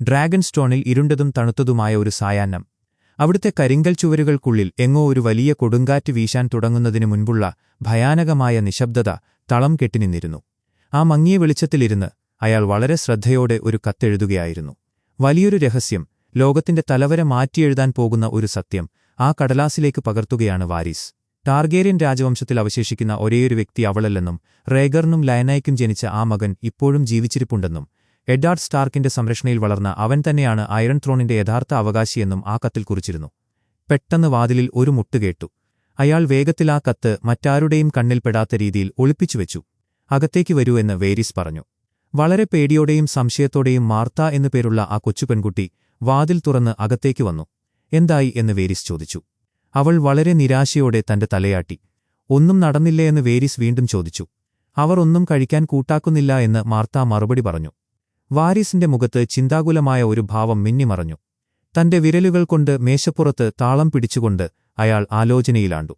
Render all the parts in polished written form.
Dragon സ്റ്റോണിൽ ഇരുണ്ടതും തണുത്തതുമായ ഒരു സായാഹ്നം. അവിടുത്തെ കരിങ്കൽ ചുവരുകൾക്കുള്ളിൽ എങ്ങോ ഒരു വലിയ കൊടുങ്കാറ്റ് വീശാൻ തുടങ്ങുന്നതിനു മുൻപുള്ള ഭയാനകമായ നിശബ്ദത തളം കെട്ടിനിന്നിരുന്നു. ആ മങ്ങിയ വെളിച്ചത്തിലിരുന്ന് അയാൾ വളരെ ശ്രദ്ധയോടെ ഒരു കത്തെഴുതുകയായിരുന്നു. വലിയൊരു രഹസ്യം, ലോകത്തിന്റെ തലവര മാറ്റിയെഴുതാൻ പോകുന്ന ഒരു സത്യം ആ കടലാസിലേക്ക് പകർത്തുകയാണ് വാരിസ്. ടാർഗേറിയൻ രാജവംശത്തിൽ അവശേഷിക്കുന്ന ഒരേയൊരു വ്യക്തി അവളല്ലെന്നും റേഗറിനും ലയനയ്ക്കും ജനിച്ച ആ മകൻ ഇപ്പോഴും ജീവിച്ചിരിപ്പുണ്ടെന്നും എഡ്വാർഡ് സ്റ്റാർക്കിന്റെ സംരക്ഷണയിൽ വളർന്ന അവൻ തന്നെയാണ് അയറൺ ത്രോണിന്റെ യഥാർത്ഥ അവകാശിയെന്നും ആ കത്തിൽ കുറിച്ചിരുന്നു. പെട്ടെന്ന് വാതിലിൽ ഒരു മുട്ടുകേട്ടു. അയാൾ വേഗത്തിൽ ആ കത്ത് മറ്റാരുടെയും കണ്ണിൽപ്പെടാത്ത രീതിയിൽ ഒളിപ്പിച്ചുവെച്ചു. അകത്തേക്ക് വരൂ എന്ന് വേരിസ് പറഞ്ഞു. വളരെ പേടിയോടെയും സംശയത്തോടെയും മാർത്ത എന്നു പേരുള്ള ആ കൊച്ചു പെൺകുട്ടി വാതിൽ തുറന്ന് അകത്തേക്ക് വന്നു. എന്തായി എന്ന് വേരിസ് ചോദിച്ചു. അവൾ വളരെ നിരാശയോടെ തന്റെ തലയാട്ടി. ഒന്നും നടന്നില്ലേ എന്ന് വേരിസ് വീണ്ടും ചോദിച്ചു. അവർ ഒന്നും കഴിക്കാൻ കൂട്ടാക്കുന്നില്ല എന്ന് മാർത്ത മറുപടി പറഞ്ഞു. വാരിസിന്റെ മുഖത്ത് ചിന്താകുലമായ ഒരു ഭാവം മിന്നിമറഞ്ഞു. തന്റെ വിരലുകൾ കൊണ്ട് മേശപ്പുറത്ത് താളം പിടിച്ചുകൊണ്ട് അയാൾ ആലോചനയിലാണ്ടു.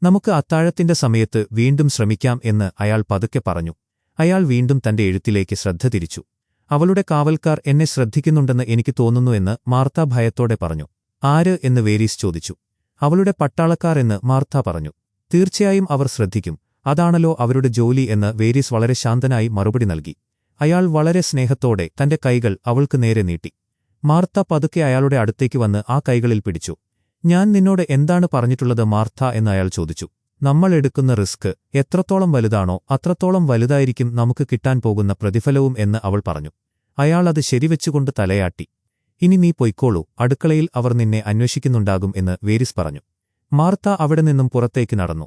നമുക്ക് അത്താഴത്തിന്റെ സമയത്ത് വീണ്ടും ശ്രമിക്കാം എന്ന് അയാൾ പതുക്കെ പറഞ്ഞു. അയാൾ വീണ്ടും തന്റെ എഴുത്തിലേക്ക് ശ്രദ്ധ തിരിച്ചു. അവളുടെ കാവൽക്കാർ എന്നെ ശ്രദ്ധിക്കുന്നുണ്ടെന്ന് എനിക്ക് തോന്നുന്നു എന്ന് മാർത്ത ഭയത്തോടെ പറഞ്ഞു. ആര് എന്ന് വേരീസ് ചോദിച്ചു. അവളുടെ പട്ടാളക്കാർ എന്ന് മാർത്ത പറഞ്ഞു. തീർച്ചയായും അവർ ശ്രദ്ധിക്കും, അതാണല്ലോ അവരുടെ ജോലി എന്ന് വേരീസ് വളരെ ശാന്തനായി മറുപടി നൽകി. അയാൾ വളരെ സ്നേഹത്തോടെ തന്റെ കൈകൾ അവൾക്ക് നേരെ നീട്ടി. മാർത്ത പതുക്കെ അയാളുടെ അടുത്തേക്ക് വന്ന് ആ കൈകളിൽ പിടിച്ചു. ഞാൻ നിന്നോട് എന്താണ് പറഞ്ഞിട്ടുള്ളത് മാർത്ത എന്ന് അയാൾ ചോദിച്ചു. നമ്മൾ എടുക്കുന്ന റിസ്ക് എത്രത്തോളം വലുതാണോ അത്രത്തോളം വലുതായിരിക്കും നമുക്ക് കിട്ടാൻ പോകുന്ന പ്രതിഫലവും എന്ന് അവൾ പറഞ്ഞു. അയാൾ അത് ശരിവെച്ചുകൊണ്ട് തലയാട്ടി. ഇനി നീ പൊയ്ക്കോളൂ, അടുക്കളയിൽ അവർ നിന്നെ അന്വേഷിക്കുന്നുണ്ടാകും എന്ന് വേരിസ് പറഞ്ഞു. മാർത്ത അവിടെ നിന്നും പുറത്തേക്ക് നടന്നു.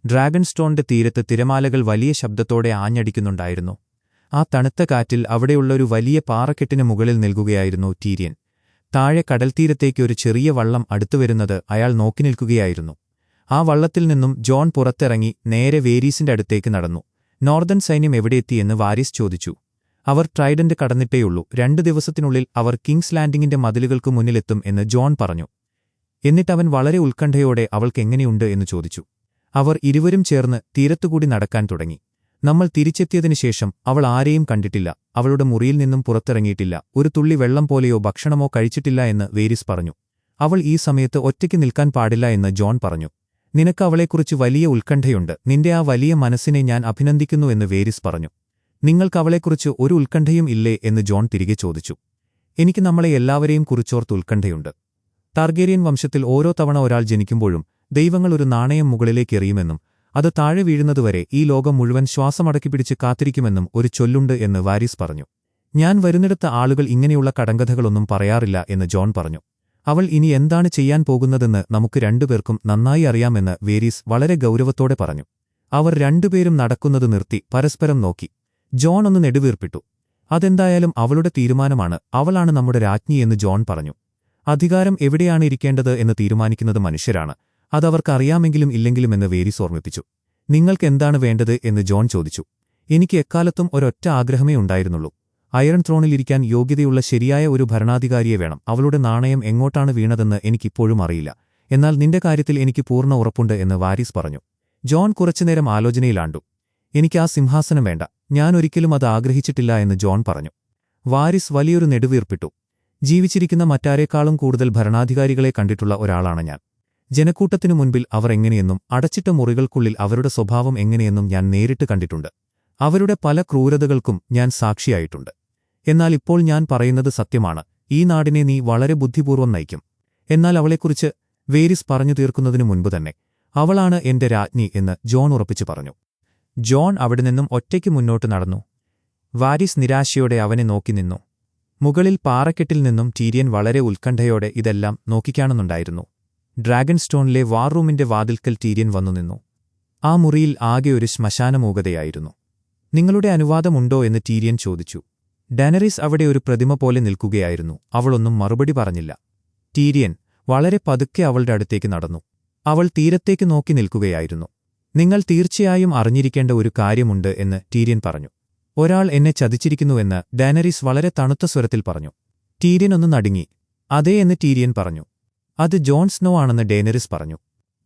ഡ്രാഗൺ സ്റ്റോണിന്റെ തീരത്ത് തിരമാലകൾ വലിയ ശബ്ദത്തോടെ ആഞ്ഞടിക്കുന്നുണ്ടായിരുന്നു. ആ തണുത്ത കാറ്റിൽ അവിടെയുള്ള ഒരു വലിയ പാറക്കെട്ടിന് മുകളിൽ നിൽക്കുകയായിരുന്നു ടീരിയൻ. താഴെ കടൽത്തീരത്തേക്ക് ഒരു ചെറിയ വള്ളം അടുത്തുവരുന്നത് അയാൾ നോക്കി നിൽക്കുകയായിരുന്നു. ആ വള്ളത്തിൽ നിന്നും ജോൺ പുറത്തിറങ്ങി നേരെ വേരീസിന്റെ അടുത്തേക്ക് നടന്നു. നോർദേൺ സൈന്യം എവിടെയെത്തിയെന്ന് വാരിസ് ചോദിച്ചു. അവർ ട്രൈഡന്റ് കടന്നിട്ടേയുള്ളൂ. 2 ദിവസത്തിനുള്ളിൽ അവർ കിങ്സ് ലാൻഡിങ്ങിന്റെ മതിലുകൾക്ക് മുന്നിലെത്തും എന്ന് ജോൺ പറഞ്ഞു. എന്നിട്ടവൻ വളരെ ഉത്കണ്ഠയോടെ അവൾക്കെങ്ങനെയുണ്ട് എന്ന് ചോദിച്ചു. അവർ ഇരുവരും ചേർന്ന് തീരത്തുകൂടി നടക്കാൻ തുടങ്ങി. നമ്മൾ തിരിച്ചെത്തിയതിനുശേഷം അവൾ ആരെയും കണ്ടിട്ടില്ല. അവളുടെ മുറിയിൽ നിന്നും പുറത്തിറങ്ങിയിട്ടില്ല. ഒരു തുള്ളി വെള്ളം പോലെയോ ഭക്ഷണമോ കഴിച്ചിട്ടില്ല എന്ന് വേരിസ് പറഞ്ഞു. അവൾ ഈ സമയത്ത് ഒറ്റയ്ക്ക് നിൽക്കാൻ പാടില്ല എന്ന് ജോൺ പറഞ്ഞു. നിനക്ക് അവളെക്കുറിച്ച് വലിയ ഉത്കണ്ഠയുണ്ട്. നിന്റെ ആ വലിയ മനസ്സിനെ ഞാൻ അഭിനന്ദിക്കുന്നു എന്ന് വേരിസ് പറഞ്ഞു. നിങ്ങൾക്ക് അവളെക്കുറിച്ച് ഒരു ഉത്കണ്ഠയും ഇല്ലേ എന്ന് ജോൺ തിരികെ ചോദിച്ചു. എനിക്ക് നമ്മളെ എല്ലാവരെയും കുറിച്ചോർത്ത് ഉത്കണ്ഠയുണ്ട്. ടാർഗേറിയൻ വംശത്തിൽ ഓരോ തവണ ഒരാൾ ജനിക്കുമ്പോഴും ദൈവങ്ങൾ ഒരു നാണയം മുകളിലേക്ക് എറിയുമെന്നും അത് താഴെ വീഴുന്നതുവരെ ഈ ലോകം മുഴുവൻ ശ്വാസമടക്കിപ്പിടിച്ച് കാത്തിരിക്കുമെന്നും ഒരു ചൊല്ലുണ്ട് എന്ന് വാരിസ് പറഞ്ഞു. ഞാൻ വരുന്നിടത്ത് ആളുകൾ ഇങ്ങനെയുള്ള കടങ്കഥകളൊന്നും പറയാറില്ല എന്ന് ജോൺ പറഞ്ഞു. അവൾ ഇനി എന്താണ് ചെയ്യാൻ പോകുന്നതെന്ന് നമുക്ക് രണ്ടുപേർക്കും നന്നായി അറിയാമെന്ന് വേരീസ് വളരെ ഗൗരവത്തോടെ പറഞ്ഞു. അവർ രണ്ടുപേരും നടക്കുന്നത് നിർത്തി പരസ്പരം നോക്കി. ജോൺ ഒന്ന് നെടുവീർപ്പിട്ടു. അതെന്തായാലും അവളുടെ തീരുമാനമാണ്. അവളാണ് നമ്മുടെ രാജ്ഞി എന്ന് ജോൺ പറഞ്ഞു. അധികാരം എവിടെയാണ് ഇരിക്കേണ്ടത് എന്ന് തീരുമാനിക്കുന്നത് മനുഷ്യരാണ്. അതവർക്കറിയാമെങ്കിലും ഇല്ലെങ്കിലും എന്ന് വേരീസ് ഓർമ്മിപ്പിച്ചു. നിങ്ങൾക്ക് എന്താണ് വേണ്ടത് എന്ന് ജോൺ ചോദിച്ചു. എനിക്ക് എക്കാലത്തും ഒരൊറ്റ ആഗ്രഹമേ ഉണ്ടായിരുന്നുള്ളൂ. അയറൺ ത്രോണിലിരിക്കാൻ യോഗ്യതയുള്ള ശരിയായ ഒരു ഭരണാധികാരിയെ വേണം. അവളുടെ നാണയം എങ്ങോട്ടാണ് വീണതെന്ന് എനിക്കിപ്പോഴും അറിയില്ല. എന്നാൽ നിന്റെ കാര്യത്തിൽ എനിക്ക് പൂർണ്ണ ഉറപ്പുണ്ട് എന്ന് വാരിസ് പറഞ്ഞു. ജോൺ കുറച്ചുനേരം ആലോചനയിലാണ്ടു. എനിക്ക് ആ സിംഹാസനം വേണ്ട. ഞാനൊരിക്കലും അത് ആഗ്രഹിച്ചിട്ടില്ല എന്ന് ജോൺ പറഞ്ഞു. വാരിസ് വലിയൊരു നെടുവീർപ്പിട്ടു. ജീവിച്ചിരിക്കുന്ന മറ്റാരേക്കാളും കൂടുതൽ ഭരണാധികാരികളെ കണ്ടിട്ടുള്ള ഒരാളാണ് ഞാൻ. ജനക്കൂട്ടത്തിനു മുൻപിൽ അവർ എങ്ങനെയെന്നും അടച്ചിട്ട മുറികൾക്കുള്ളിൽ അവരുടെ സ്വഭാവം എങ്ങനെയെന്നും ഞാൻ നേരിട്ട് കണ്ടിട്ടുണ്ട്. അവരുടെ പല ക്രൂരതകൾക്കും ഞാൻ സാക്ഷിയായിട്ടുണ്ട്. എന്നാൽ ഇപ്പോൾ ഞാൻ പറയുന്നത് സത്യമാണ്. ഈ നാടിനെ നീ വളരെ ബുദ്ധിപൂർവ്വം നയിക്കും. എന്നാൽ അവളെക്കുറിച്ച് വേരിസ് പറഞ്ഞു തീർക്കുന്നതിനു മുൻപ് തന്നെ അവളാണ് എന്റെ രാജ്ഞി എന്ന് ജോൺ ഉറപ്പിച്ചു പറഞ്ഞു. ജോൺ അവിടെ നിന്നും ഒറ്റയ്ക്ക് മുന്നോട്ട് നടന്നു. വാരിസ് നിരാശയോടെ അവനെ നോക്കി നിന്നു. മുകളിൽ പാറക്കെട്ടിൽ നിന്നും ടീരിയൻ വളരെ ഉത്കണ്ഠയോടെ ഇതെല്ലാം നോക്കിക്കാണുന്നുണ്ടായിരുന്നു. ഡ്രാഗൺ സ്റ്റോണിലെ വാർ റൂമിന്റെ വാതിൽക്കൽ ടീരിയൻ വന്നു നിന്നു. ആ മുറിയിൽ ആകെ ഒരു ശ്മശാനമൂകതയായിരുന്നു. നിങ്ങളുടെ അനുവാദമുണ്ടോ എന്ന് ടീരിയൻ ചോദിച്ചു. ഡാനറിസ് അവിടെ ഒരു പ്രതിമ പോലെ നിൽക്കുകയായിരുന്നു. അവളൊന്നും മറുപടി പറഞ്ഞില്ല. ടീരിയൻ വളരെ പതുക്കെ അവളുടെ അടുത്തേക്ക് നടന്നു. അവൾ തീരത്തേക്ക് നോക്കി നിൽക്കുകയായിരുന്നു. നിങ്ങൾ തീർച്ചയായും അറിഞ്ഞിരിക്കേണ്ട ഒരു കാര്യമുണ്ട് എന്ന് ടീരിയൻ പറഞ്ഞു. ഒരാൾ എന്നെ ചതിച്ചിരിക്കുന്നുവെന്ന് ഡാനറിസ് വളരെ തണുത്ത സ്വരത്തിൽ പറഞ്ഞു. ടീരിയൻ ഒന്ന് നടുങ്ങി. അതേ എന്ന് ടീരിയൻ പറഞ്ഞു. അത് ജോൺ സ്നോ ആണെന്ന് ഡാനറിസ് പറഞ്ഞു.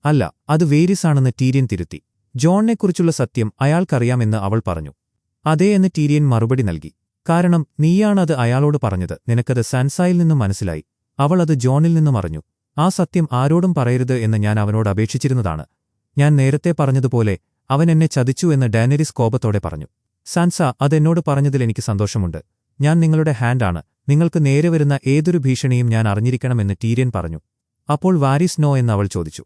അല്ല, അത് വേരിസ് ആണെന്ന് ടീരിയൻ തിരുത്തി. ജോണിനെക്കുറിച്ചുള്ള സത്യം അയാൾക്കറിയാമെന്ന് അവൾ പറഞ്ഞു. അതേ എന്ന് ടീരിയൻ മറുപടി നൽകി. കാരണം നീയാണത് അയാളോട് പറഞ്ഞത്. നിനക്കത് സാൻസായിൽ നിന്നും മനസ്സിലായി. അവൾ അത് ജോണിൽ നിന്നും അറിഞ്ഞു. ആ സത്യം ആരോടും പറയരുത് എന്ന് ഞാൻ അവനോട് അപേക്ഷിച്ചിരുന്നതാണ്. ഞാൻ നേരത്തെ പറഞ്ഞതുപോലെ അവൻ എന്നെ ചതിച്ചു എന്ന് ഡാനരിസ് കോപത്തോടെ പറഞ്ഞു. സാൻസ, അതെന്നോട് പറഞ്ഞതിൽ എനിക്ക് സന്തോഷമുണ്ട്. ഞാൻ നിങ്ങളുടെ ഹാൻഡാണ്. നിങ്ങൾക്ക് നേരെ വരുന്ന ഏതൊരു ഭീഷണിയും ഞാൻ അറിഞ്ഞിരിക്കണമെന്ന് ടീരിയൻ പറഞ്ഞു. അപ്പോൾ വാരിസ് നോ എന്ന് അവൾ ചോദിച്ചു.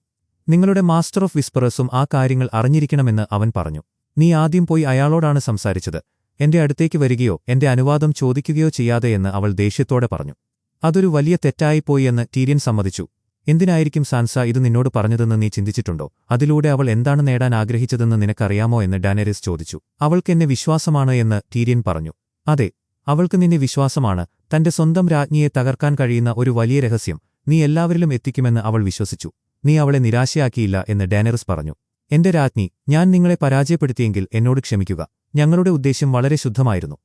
നിങ്ങളുടെ മാസ്റ്റർ ഓഫ് വിസ്പറേഴ്സും ആ കാര്യങ്ങൾ അറിഞ്ഞിരിക്കണമെന്ന് അവൻ പറഞ്ഞു. നീ ആദ്യം പോയി അയാളോടാണ് സംസാരിച്ചത്. എന്റെ അടുത്തേക്ക് വരികയോ എന്റെ അനുവാദം ചോദിക്കുകയോ ചെയ്യാതെ എന്ന് അവൾ ദേഷ്യത്തോടെ പറഞ്ഞു. അതൊരു വലിയ തെറ്റായിപ്പോയി എന്ന് ടീരിയൻ സമ്മതിച്ചു. എന്തിനായിരിക്കും സാൻസ ഇത് നിന്നോട് പറഞ്ഞതെന്ന് നീ ചിന്തിച്ചിട്ടുണ്ടോ? അതിലൂടെ അവൾ എന്താണ് നേടാൻ ആഗ്രഹിച്ചതെന്ന് നിനക്കറിയാമോ എന്ന് ഡാനരിസ് ചോദിച്ചു. അവൾക്കെന്നെ വിശ്വാസമാണ് എന്ന് ടീരിയൻ പറഞ്ഞു. അതെ, അവൾക്ക് നിന്നെ വിശ്വാസമാണ്. തന്റെ സ്വന്തം രാജ്ഞിയെ തകർക്കാൻ കഴിയുന്ന ഒരു വലിയ രഹസ്യം നീ എല്ലാവരിലും എത്തിക്കുമെന്ന് അവൾ വിശ്വസിച്ചു. നീ അവളെ നിരാശയാക്കിയില്ല എന്ന് ഡാനറിസ് പറഞ്ഞു. എന്റെ രാജ്ഞി, ഞാൻ നിങ്ങളെ പരാജയപ്പെടുത്തിയെങ്കിൽ എന്നോട് ക്ഷമിക്കുക. ഞങ്ങളുടെ ഉദ്ദേശ്യം വളരെ ശുദ്ധമായിരുന്നു.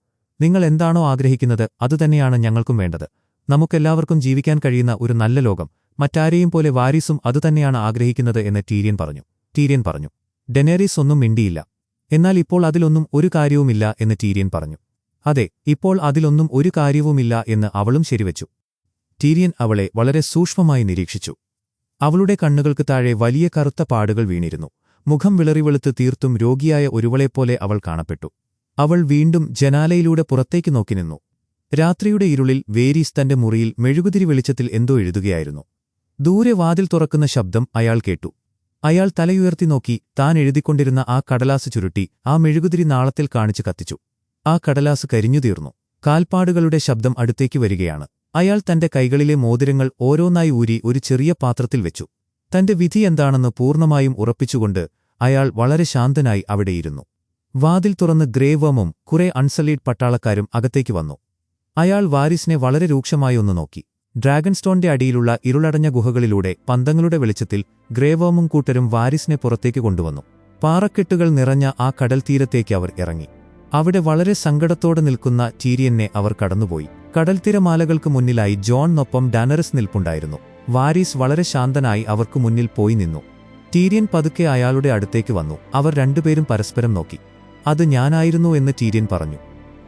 നിങ്ങൾ എന്താണോ ആഗ്രഹിക്കുന്നത് അതുതന്നെയാണ് ഞങ്ങൾക്കും വേണ്ടത്. നമുക്കെല്ലാവർക്കും ജീവിക്കാൻ കഴിയുന്ന ഒരു നല്ല ലോകം. മറ്റാരെയും പോലെ വാരിസും അതുതന്നെയാണ് ആഗ്രഹിക്കുന്നത് എന്ന് ടീരിയൻ പറഞ്ഞു. ഡെനേരീസ് ഒന്നും മിണ്ടിയില്ല. എന്നാൽ ഇപ്പോൾ അതിലൊന്നും ഒരു കാര്യവുമില്ല എന്ന് ടീരിയൻ പറഞ്ഞു. അതെ, ഇപ്പോൾ അതിലൊന്നും ഒരു കാര്യവുമില്ല എന്ന് അവളും ശരിവച്ചു. ടീരിയൻ അവളെ വളരെ സൂക്ഷ്മമായി നിരീക്ഷിച്ചു. അവളുടെ കണ്ണുകൾക്ക് താഴെ വലിയ കറുത്ത പാടുകൾ വീണിരുന്നു. മുഖം വിളറിവെളുത്ത് തീർത്തും രോഗിയായ ഒരുവളെപ്പോലെ അവൾ കാണപ്പെട്ടു. അവൾ വീണ്ടും ജനാലയിലൂടെ പുറത്തേക്ക് നോക്കി നിന്നു. രാത്രിയുടെ ഇരുളിൽ വേരീസ് തന്റെ മുറിയിൽ മെഴുകുതിരി വെളിച്ചത്തിൽ എന്തോ എഴുതുകയായിരുന്നു. ദൂരെ വാതിൽ തുറക്കുന്ന ശബ്ദം അയാൾ കേട്ടു. അയാൾ തലയുയർത്തി നോക്കി. താൻ എഴുതിക്കൊണ്ടിരുന്ന ആ കടലാസ് ചുരുട്ടി ആ മെഴുകുതിരി നാളത്തിൽ കാണിച്ചു കത്തിച്ചു. ആ കടലാസ് കരിഞ്ഞുതീർന്നു. കാൽപ്പാടുകളുടെ ശബ്ദം അടുത്തേക്ക് വരികയാണ്. അയാൾ തന്റെ കൈകളിലെ മോതിരങ്ങൾ ഓരോന്നായി ഊരി ഒരു ചെറിയ പാത്രത്തിൽ വെച്ചു. തന്റെ വിധി എന്താണെന്ന് പൂർണ്ണമായും ഉറപ്പിച്ചുകൊണ്ട് അയാൾ വളരെ ശാന്തനായി അവിടെയിരുന്നു. വാതിൽ തുറന്ന് ഗ്രേവർമും കുറെ അൺസലീഡ് പട്ടാളക്കാരും അകത്തേക്ക് വന്നു. അയാൾ വാരിസിനെ വളരെ രൂക്ഷമായി ഒന്ന് നോക്കി. ഡ്രാഗൺസ്റ്റോണിന്റെ അടിയിലുള്ള ഇരുളടഞ്ഞ ഗുഹകളിലൂടെ പന്തങ്ങളുടെ വെളിച്ചത്തിൽ ഗ്രേവർമും കൂട്ടരും വാരിസിനെ പുറത്തേക്ക് കൊണ്ടുവന്നു. പാറക്കെട്ടുകൾ നിറഞ്ഞ ആ കടൽത്തീരത്തേക്ക് അവർ ഇറങ്ങി. അവിടെ വളരെ സങ്കടത്തോടെ നിൽക്കുന്ന ടീരിയനെ അവർ കടന്നുപോയി. കടൽത്തിരമാലകൾക്ക് മുന്നിലായി ജോണിനൊപ്പം ഡാനറിസ് നിൽപ്പുണ്ടായിരുന്നു. വാരിസ് വളരെ ശാന്തനായി അവർക്കു മുന്നിൽ പോയി നിന്നു. ടീരിയൻ പതുക്കെ അയാളുടെ അടുത്തേക്ക് വന്നു. അവർ രണ്ടുപേരും പരസ്പരം നോക്കി. അത് ഞാനായിരുന്നു എന്ന് ടീരിയൻ പറഞ്ഞു.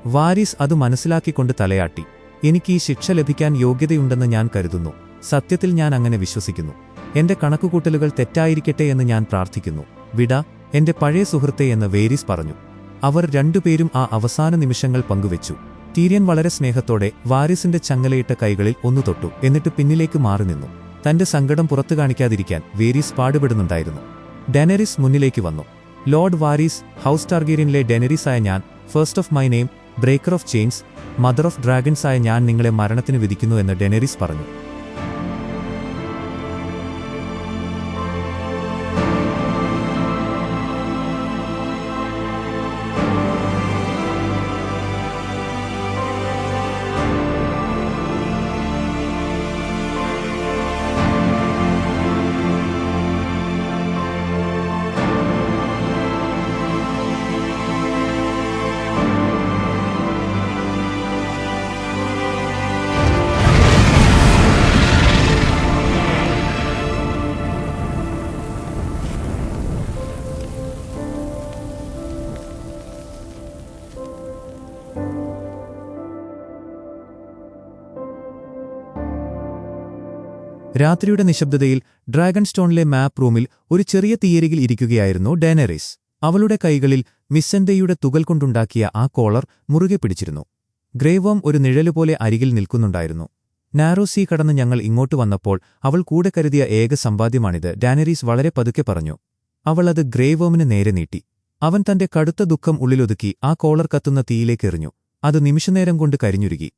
വാരിസ് അത് മനസ്സിലാക്കിക്കൊണ്ട് തലയാട്ടി. എനിക്ക് ഈ ശിക്ഷ ലഭിക്കാൻ യോഗ്യതയുണ്ടെന്ന് ഞാൻ കരുതുന്നു. സത്യത്തിൽ ഞാൻ അങ്ങനെ വിശ്വസിക്കുന്നു. എന്റെ കണക്കുകൂട്ടലുകൾ തെറ്റായിരിക്കട്ടെ എന്ന് ഞാൻ പ്രാർത്ഥിക്കുന്നു. വിട, എന്റെ പഴയ സുഹൃത്തെ എന്ന് വേരിസ് പറഞ്ഞു. അവർ രണ്ടുപേരും ആ അവസാന നിമിഷങ്ങൾ പങ്കുവെച്ചു. ടീരിയൻ വളരെ സ്നേഹത്തോടെ വാരിസിന്റെ ചങ്ങലയിട്ട കൈകളിൽ ഒന്നു തൊട്ടു. എന്നിട്ട് പിന്നിലേക്ക് മാറി നിന്നു. തന്റെ സങ്കടം പുറത്തു കാണിക്കാതിരിക്കാൻ വേരീസ് പാടുപെടുന്നുണ്ടായിരുന്നു. ഡെനറിസ് മുന്നിലേക്ക് വന്നു. ലോർഡ് വാരിസ്, ഹൗസ് ടാർഗേരിയനിലെ ഡെനറിസായ ഞാൻ, first of my name, breaker of chains, mother of ഡ്രാഗൺസായ ഞാൻ നിങ്ങളെ മരണത്തിന് വിധിക്കുന്നു എന്ന് ഡെനറിസ് പറഞ്ഞു. രാത്രിയുടെ നിശബ്ദതയിൽ ഡ്രാഗൺസ്റ്റോണിലെ മാപ്പ് റൂമിൽ ഒരു ചെറിയ തീയരികിൽ ഇരിക്കുകയായിരുന്നു ഡാനറിസ്. അവളുടെ കൈകളിൽ മിസെന്റെയുടെ തുകൽ കൊണ്ടുണ്ടാക്കിയ ആ കോളർ മുറുകെ പിടിച്ചിരുന്നു. ഗ്രേവർം ഒരു നിഴലുപോലെ അരികിൽ നിൽക്കുന്നുണ്ടായിരുന്നു. നാരോ സീ കടന്ന് ഞങ്ങൾ ഇങ്ങോട്ട് വന്നപ്പോൾ അവൾ കൂടെ കരുതിയ ഏക സമ്പാദ്യമാണിത്, ഡാനറിസ് വളരെ പതുക്കെ പറഞ്ഞു. അവൾ അത് ഗ്രേവർമിന് നേരെ നീട്ടി. അവൻ തന്റെ കടുത്ത ദുഃഖം ഉള്ളിലൊതുക്കി ആ കോളർ കത്തുന്ന തീയിലേക്കെറിഞ്ഞു. അത് നിമിഷനേരം കൊണ്ട് കരിഞ്ഞുരുകി.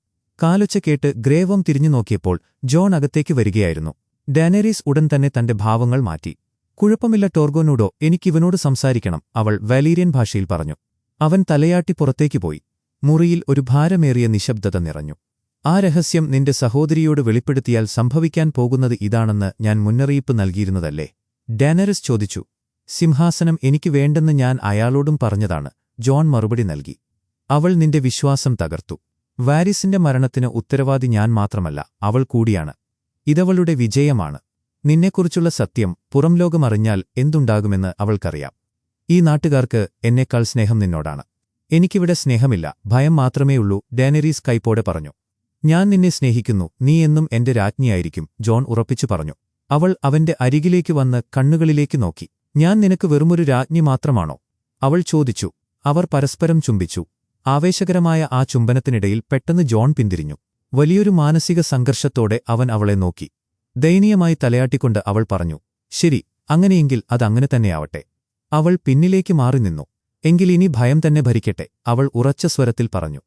കാലൊച്ച കേട്ട് ഗ്രേവർം തിരിഞ്ഞു നോക്കിയപ്പോൾ ജോൺ അകത്തേക്ക് വരികയായിരുന്നു. ഡാനറിസ് ഉടൻ തന്നെ തന്റെ ഭാവങ്ങൾ മാറ്റി. കുഴപ്പമില്ല ടോർഗോനൂഡോ, എനിക്കിവനോട് സംസാരിക്കണം, അവൾ വാലീരിയൻ ഭാഷയിൽ പറഞ്ഞു. അവൻ തലയാട്ടി പുറത്തേക്ക് പോയി. മുറിയിൽ ഒരു ഭാരമേറിയ നിശബ്ദത നിറഞ്ഞു. ആ രഹസ്യം നിന്റെ സഹോദരിയോട് വെളിപ്പെടുത്തിയാൽ സംഭവിക്കാൻ പോകുന്നത് ഇതാണെന്ന് ഞാൻ മുന്നറിയിപ്പ് നൽകിയിരുന്നതല്ലേ? ഡാനറിസ് ചോദിച്ചു. സിംഹാസനം എനിക്ക് വേണ്ടെന്ന് ഞാൻ അയാളോടും പറഞ്ഞതാണ്, ജോൺ മറുപടി നൽകി. അവൾ നിന്റെ വിശ്വാസം തകർത്തു. വാരിസിന്റെ മരണത്തിന് ഉത്തരവാദി ഞാൻ മാത്രമല്ല, അവൾ കൂടിയാണ്. ഇതവളുടെ വിജയമാണ്. നിന്നെക്കുറിച്ചുള്ള സത്യം പുറം ലോകമറിഞ്ഞാൽ എന്തുണ്ടാകുമെന്ന് അവൾക്കറിയാം. ഈ നാട്ടുകാർക്ക് എന്നേക്കാൾ സ്നേഹം നിന്നോടാണ്. എനിക്കിവിടെ സ്നേഹമില്ല, ഭയം മാത്രമേയുള്ളൂ, ഡാനേരീസ് കൈപ്പോടെ പറഞ്ഞു. ഞാൻ നിന്നെ സ്നേഹിക്കുന്നു, നീ എന്നും എന്റെ രാജ്ഞിയായിരിക്കും, ജോൺ ഉറപ്പിച്ചു പറഞ്ഞു. അവൾ അവന്റെ അരികിലേക്ക് വന്ന് കണ്ണുകളിലേക്ക് നോക്കി. ഞാൻ നിനക്ക് വെറുമൊരു രാജ്ഞി മാത്രമാണോ? അവൾ ചോദിച്ചു. അവർ പരസ്പരം ചുംബിച്ചു. ആവേശകരമായ ആ ചുംബനത്തിനിടയിൽ പെട്ടെന്ന് ജോൺ പിന്തിരിഞ്ഞു. വലിയൊരു മാനസിക സംഘർഷത്തോടെ അവൻ അവളെ നോക്കി. ദയനീയമായി തലയാട്ടിക്കൊണ്ട് അവൾ പറഞ്ഞു, ശരി, അങ്ങനെയെങ്കിൽ അതങ്ങനെ തന്നെയാവട്ടെ. അവൾ പിന്നിലേക്ക് മാറി നിന്നു. എങ്കിൽ ഇനി ഭയം തന്നെ ഭരിക്കട്ടെ, അവൾ ഉറച്ച സ്വരത്തിൽ പറഞ്ഞു.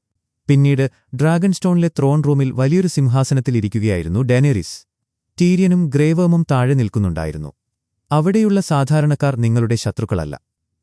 പിന്നീട് ഡ്രാഗൺസ്റ്റോണിലെ ത്രോൺ റൂമിൽ വലിയൊരു സിംഹാസനത്തിലിരിക്കുകയായിരുന്നു ഡാനേരീസ്. ടീരിയനും ഗ്രേവർമും താഴെ നിൽക്കുന്നുണ്ടായിരുന്നു. അവിടെയുള്ള സാധാരണക്കാർ നിങ്ങളുടെ ശത്രുക്കളല്ല.